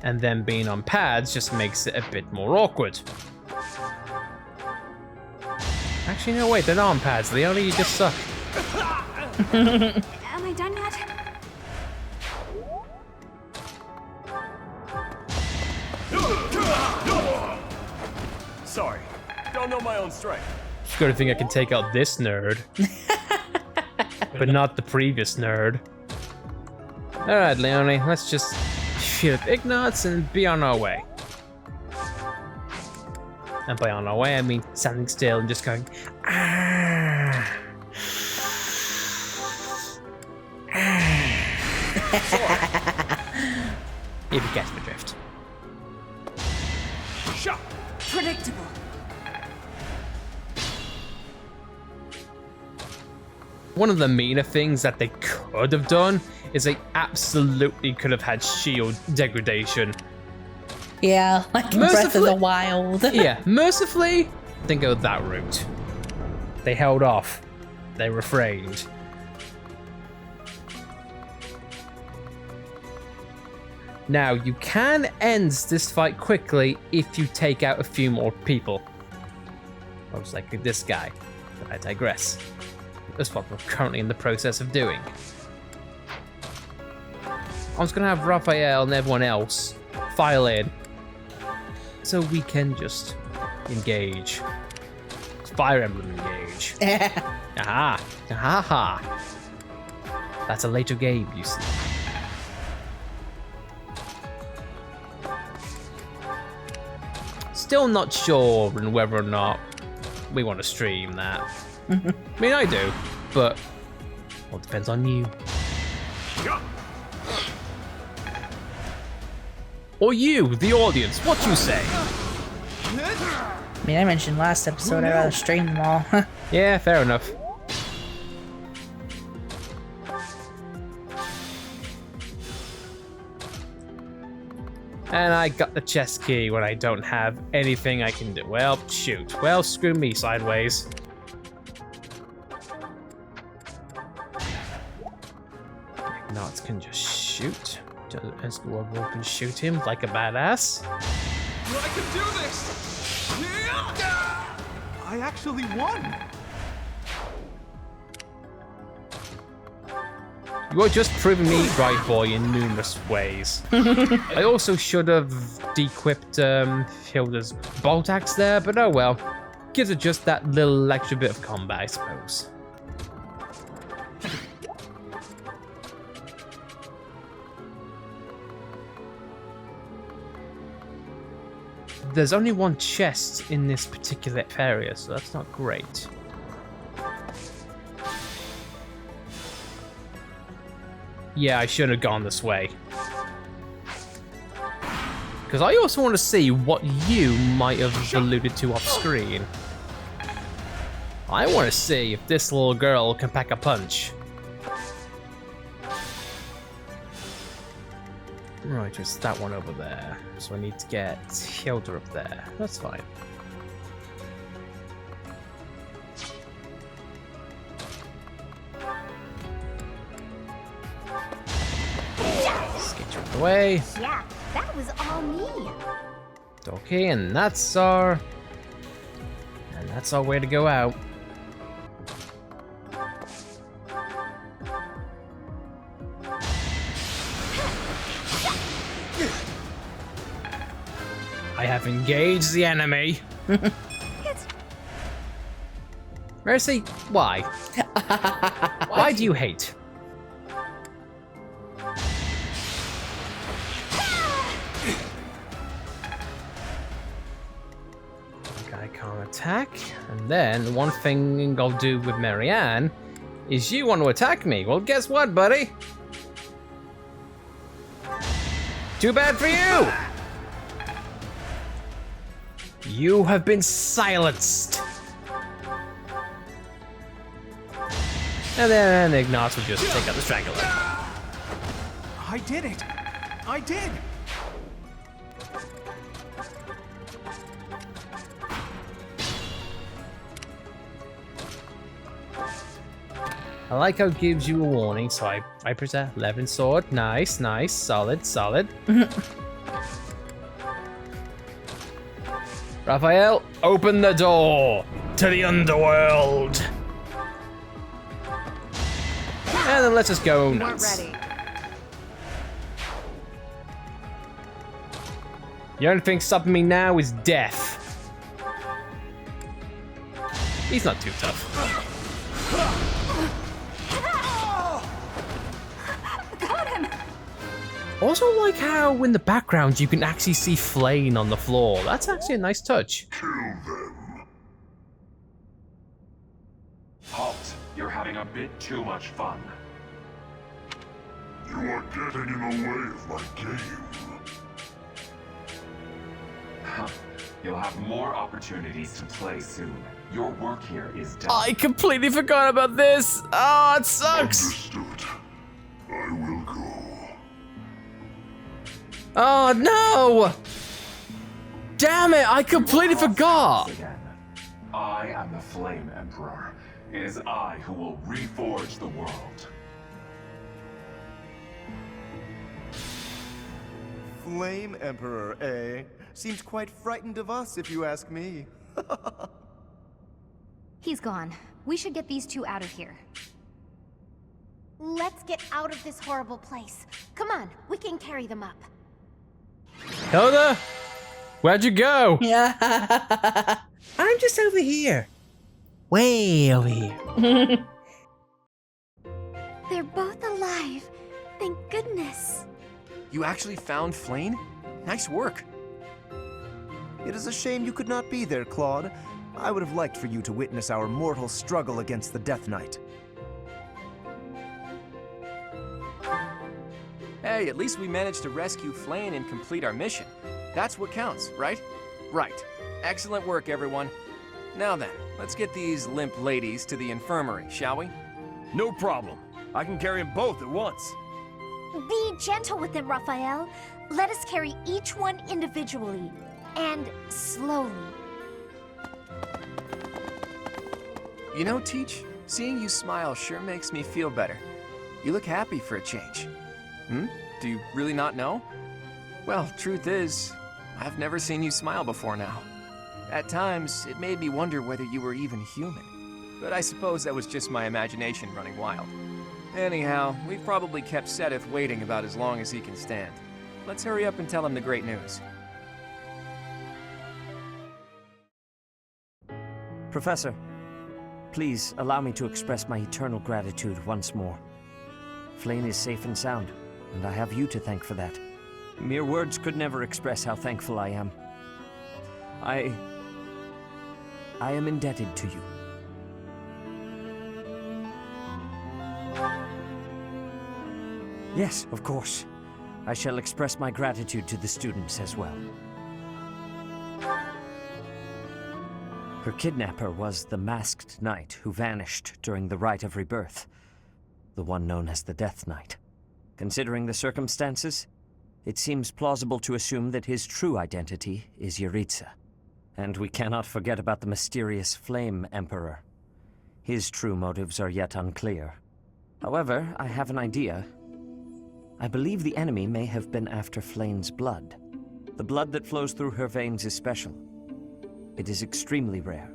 And then being on pads just makes it a bit more awkward. Actually, no, wait, they're not on pads. Leonie, you just suck. Am I done yet? Sorry, don't know my own strength. Good thing I can take out this nerd. But not the previous nerd. Alright, Leonie, let's just shoot up Ignots and be on our way. And by on our way, I mean standing still and just going, ah. If you catch my drift. Shot. Predictable. One of the meaner things that they could have done is they absolutely could have had shield degradation. Yeah, like Breath of the Wild. Yeah, mercifully, didn't go that route. They held off. They refrained. Now, you can end this fight quickly if you take out a few more people. Most likely this guy, but I digress. That's what we're currently in the process of doing. I was gonna have Raphael and everyone else file in, so we can just engage. It's Fire Emblem engage. Aha! Aha! That's a later game, you see. Still not sure on whether or not we want to stream that. I mean, I do, but well, it depends on you. Or you, the audience, what you say? I mean, I mentioned last episode I'd rather stream them all. Yeah, fair enough. And I got the chest key when I don't have anything I can do. Well, shoot. Well, screw me sideways. Ignots can just shoot. Just go over and shoot him like a badass. I can do this! I actually won! You are just proving me right, boy, in numerous ways. I also should have de-equipped Hilda's bolt axe there, but oh well. Gives it just that little extra bit of combat, I suppose. There's only one chest in this particular area, so that's not great. Yeah, I shouldn't have gone this way. Because I also want to see what you might have alluded to off screen. I want to see if this little girl can pack a punch. Right, it's that one over there. So I need to get Hilda up there. That's fine. Skate you out the way. Yeah, that was all me. Okay, and that's our way to go out. I have engaged the enemy. Mercy, why? Why do you hate? I can't attack. And then one thing I'll do with Marianne is you want to attack me. Well, guess what, buddy? Too bad for you! You have been silenced. And then Ignatz will just take out the Strangler. I did it! I did! I like how it gives you a warning, so I press that 11 sword. Nice, nice, solid, solid. Raphael, open the door to the underworld. And then let's just go nuts. Ready. The only thing stopping me now is death. He's not too tough. Got him! Also like how in the background you can actually see Flayn on the floor. That's actually a nice touch. Kill them. Halt. You're having a bit too much fun. You are getting in the way of my game. You'll have more opportunities to play soon. Your work here is done. I completely forgot about this. Oh, it sucks. Understood. I will go. Oh no! Damn it! I completely forgot. Again. I am the Flame Emperor. It is I who will reforge the world. Flame Emperor, eh? Seems quite frightened of us, if you ask me. He's gone. We should get these two out of here. Let's get out of this horrible place. Come on, we can carry them up. Hilda, where'd you go? Yeah. I'm just over here. Way over here. They're both alive. Thank goodness. You actually found Flayn? Nice work. It is a shame you could not be there, Claude. I would have liked for you to witness our mortal struggle against the Death Knight. Hey, at least we managed to rescue Flayn and complete our mission. That's what counts, right? Right. Excellent work, everyone. Now then, let's get these limp ladies to the infirmary, shall we? No problem. I can carry them both at once. Be gentle with them, Raphael. Let us carry each one individually. And slowly. You know, Teach, seeing you smile sure makes me feel better. You look happy for a change. Do you really not know? Well, truth is, I've never seen you smile before now. At times, it made me wonder whether you were even human. But I suppose that was just my imagination running wild. Anyhow, we've probably kept Seteth waiting about as long as he can stand. Let's hurry up and tell him the great news. Professor, please allow me to express my eternal gratitude once more. Flayn is safe and sound, and I have you to thank for that. Mere words could never express how thankful I am. I am indebted to you. Yes, of course. I shall express my gratitude to the students as well. Her kidnapper was the masked knight who vanished during the Rite of Rebirth, the one known as the Death Knight. Considering the circumstances, it seems plausible to assume that his true identity is Yuritsa. And we cannot forget about the mysterious Flame Emperor. His true motives are yet unclear. However, I have an idea. I believe the enemy may have been after Flayn's blood. The blood that flows through her veins is special. It is extremely rare,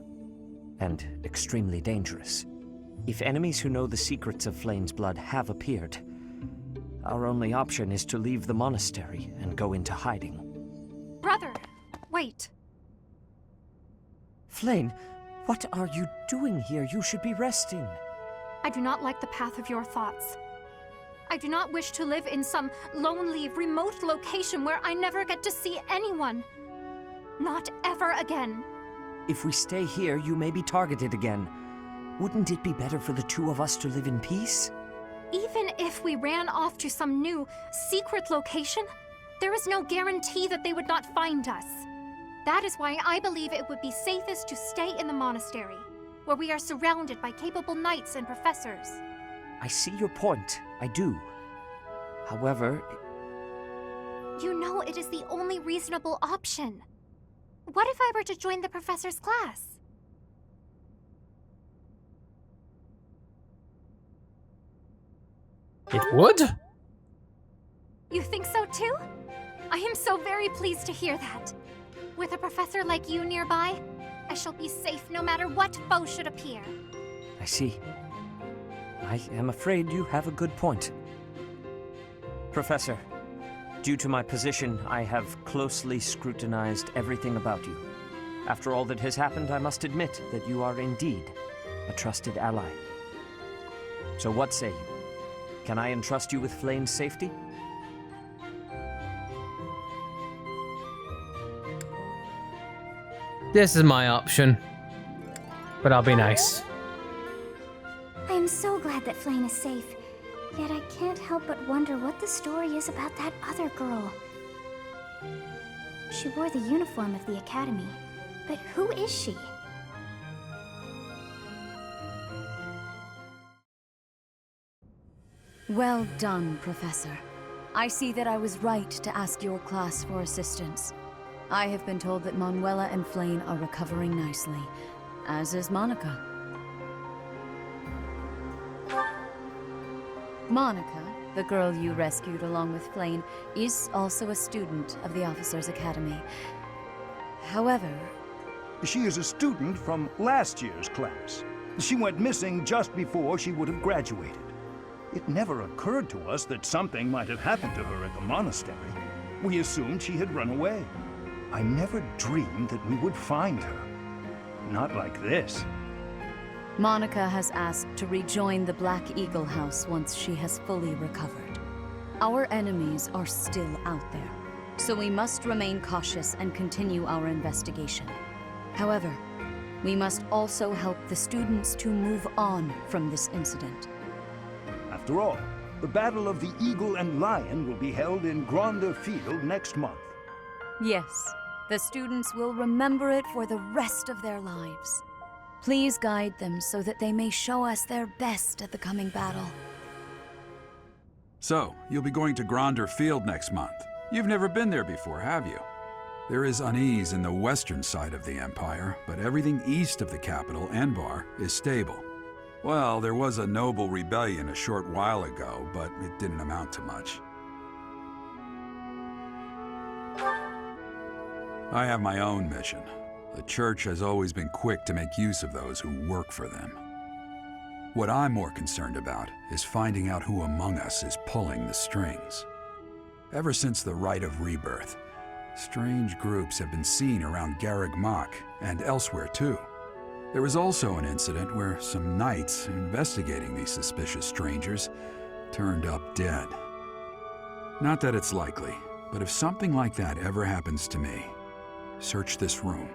and extremely dangerous. If enemies who know the secrets of Flayn's blood have appeared, our only option is to leave the monastery and go into hiding. Brother, wait. Flayn, what are you doing here? You should be resting. I do not like the path of your thoughts. I do not wish to live in some lonely, remote location where I never get to see anyone. Not ever again. If we stay here, you may be targeted again. Wouldn't it be better for the two of us to live in peace? Even if we ran off to some new, secret location, there is no guarantee that they would not find us. That is why I believe it would be safest to stay in the monastery, where we are surrounded by capable knights and professors. I see your point. I do. However... You know it is the only reasonable option. What if I were to join the professor's class? It would? You think so too? I am so very pleased to hear that. With a professor like you nearby, I shall be safe no matter what foe should appear. I see. I am afraid you have a good point. Professor, due to my position, I have closely scrutinized everything about you. After all that has happened, I must admit that you are indeed a trusted ally. So what say you? Can I entrust you with Flayn's safety? This is my option. But I'll be nice. I am so glad that Flayn is safe. Yet I can't help but wonder what the story is about that other girl. She wore the uniform of the academy. But who is she? Well done, Professor. I see that I was right to ask your class for assistance. I have been told that Manuela and Flayn are recovering nicely, as is Monica. Monica, the girl you rescued along with Flayn, is also a student of the Officers' Academy. However... She is a student from last year's class. She went missing just before she would have graduated. It never occurred to us that something might have happened to her at the monastery. We assumed she had run away. I never dreamed that we would find her. Not like this. Monica has asked to rejoin the Black Eagle House once she has fully recovered. Our enemies are still out there, so we must remain cautious and continue our investigation. However, we must also help the students to move on from this incident. After all, the Battle of the Eagle and Lion will be held in Gronder Field next month. Yes, the students will remember it for the rest of their lives. Please guide them so that they may show us their best at the coming battle. So, you'll be going to Gronder Field next month. You've never been there before, have you? There is unease in the western side of the Empire, but everything east of the capital, Enbar, is stable. Well, there was a noble rebellion a short while ago, but it didn't amount to much. I have my own mission. The Church has always been quick to make use of those who work for them. What I'm more concerned about is finding out who among us is pulling the strings. Ever since the Rite of Rebirth, strange groups have been seen around Garreg Mach and elsewhere too. There was also an incident where some knights investigating these suspicious strangers turned up dead. Not that it's likely, but if something like that ever happens to me, search this room,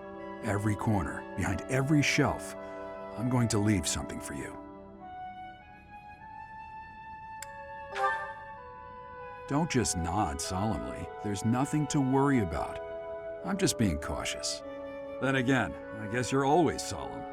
every corner, behind every shelf. I'm going to leave something for you. Don't just nod solemnly. There's nothing to worry about. I'm just being cautious. Then again, I guess you're always solemn.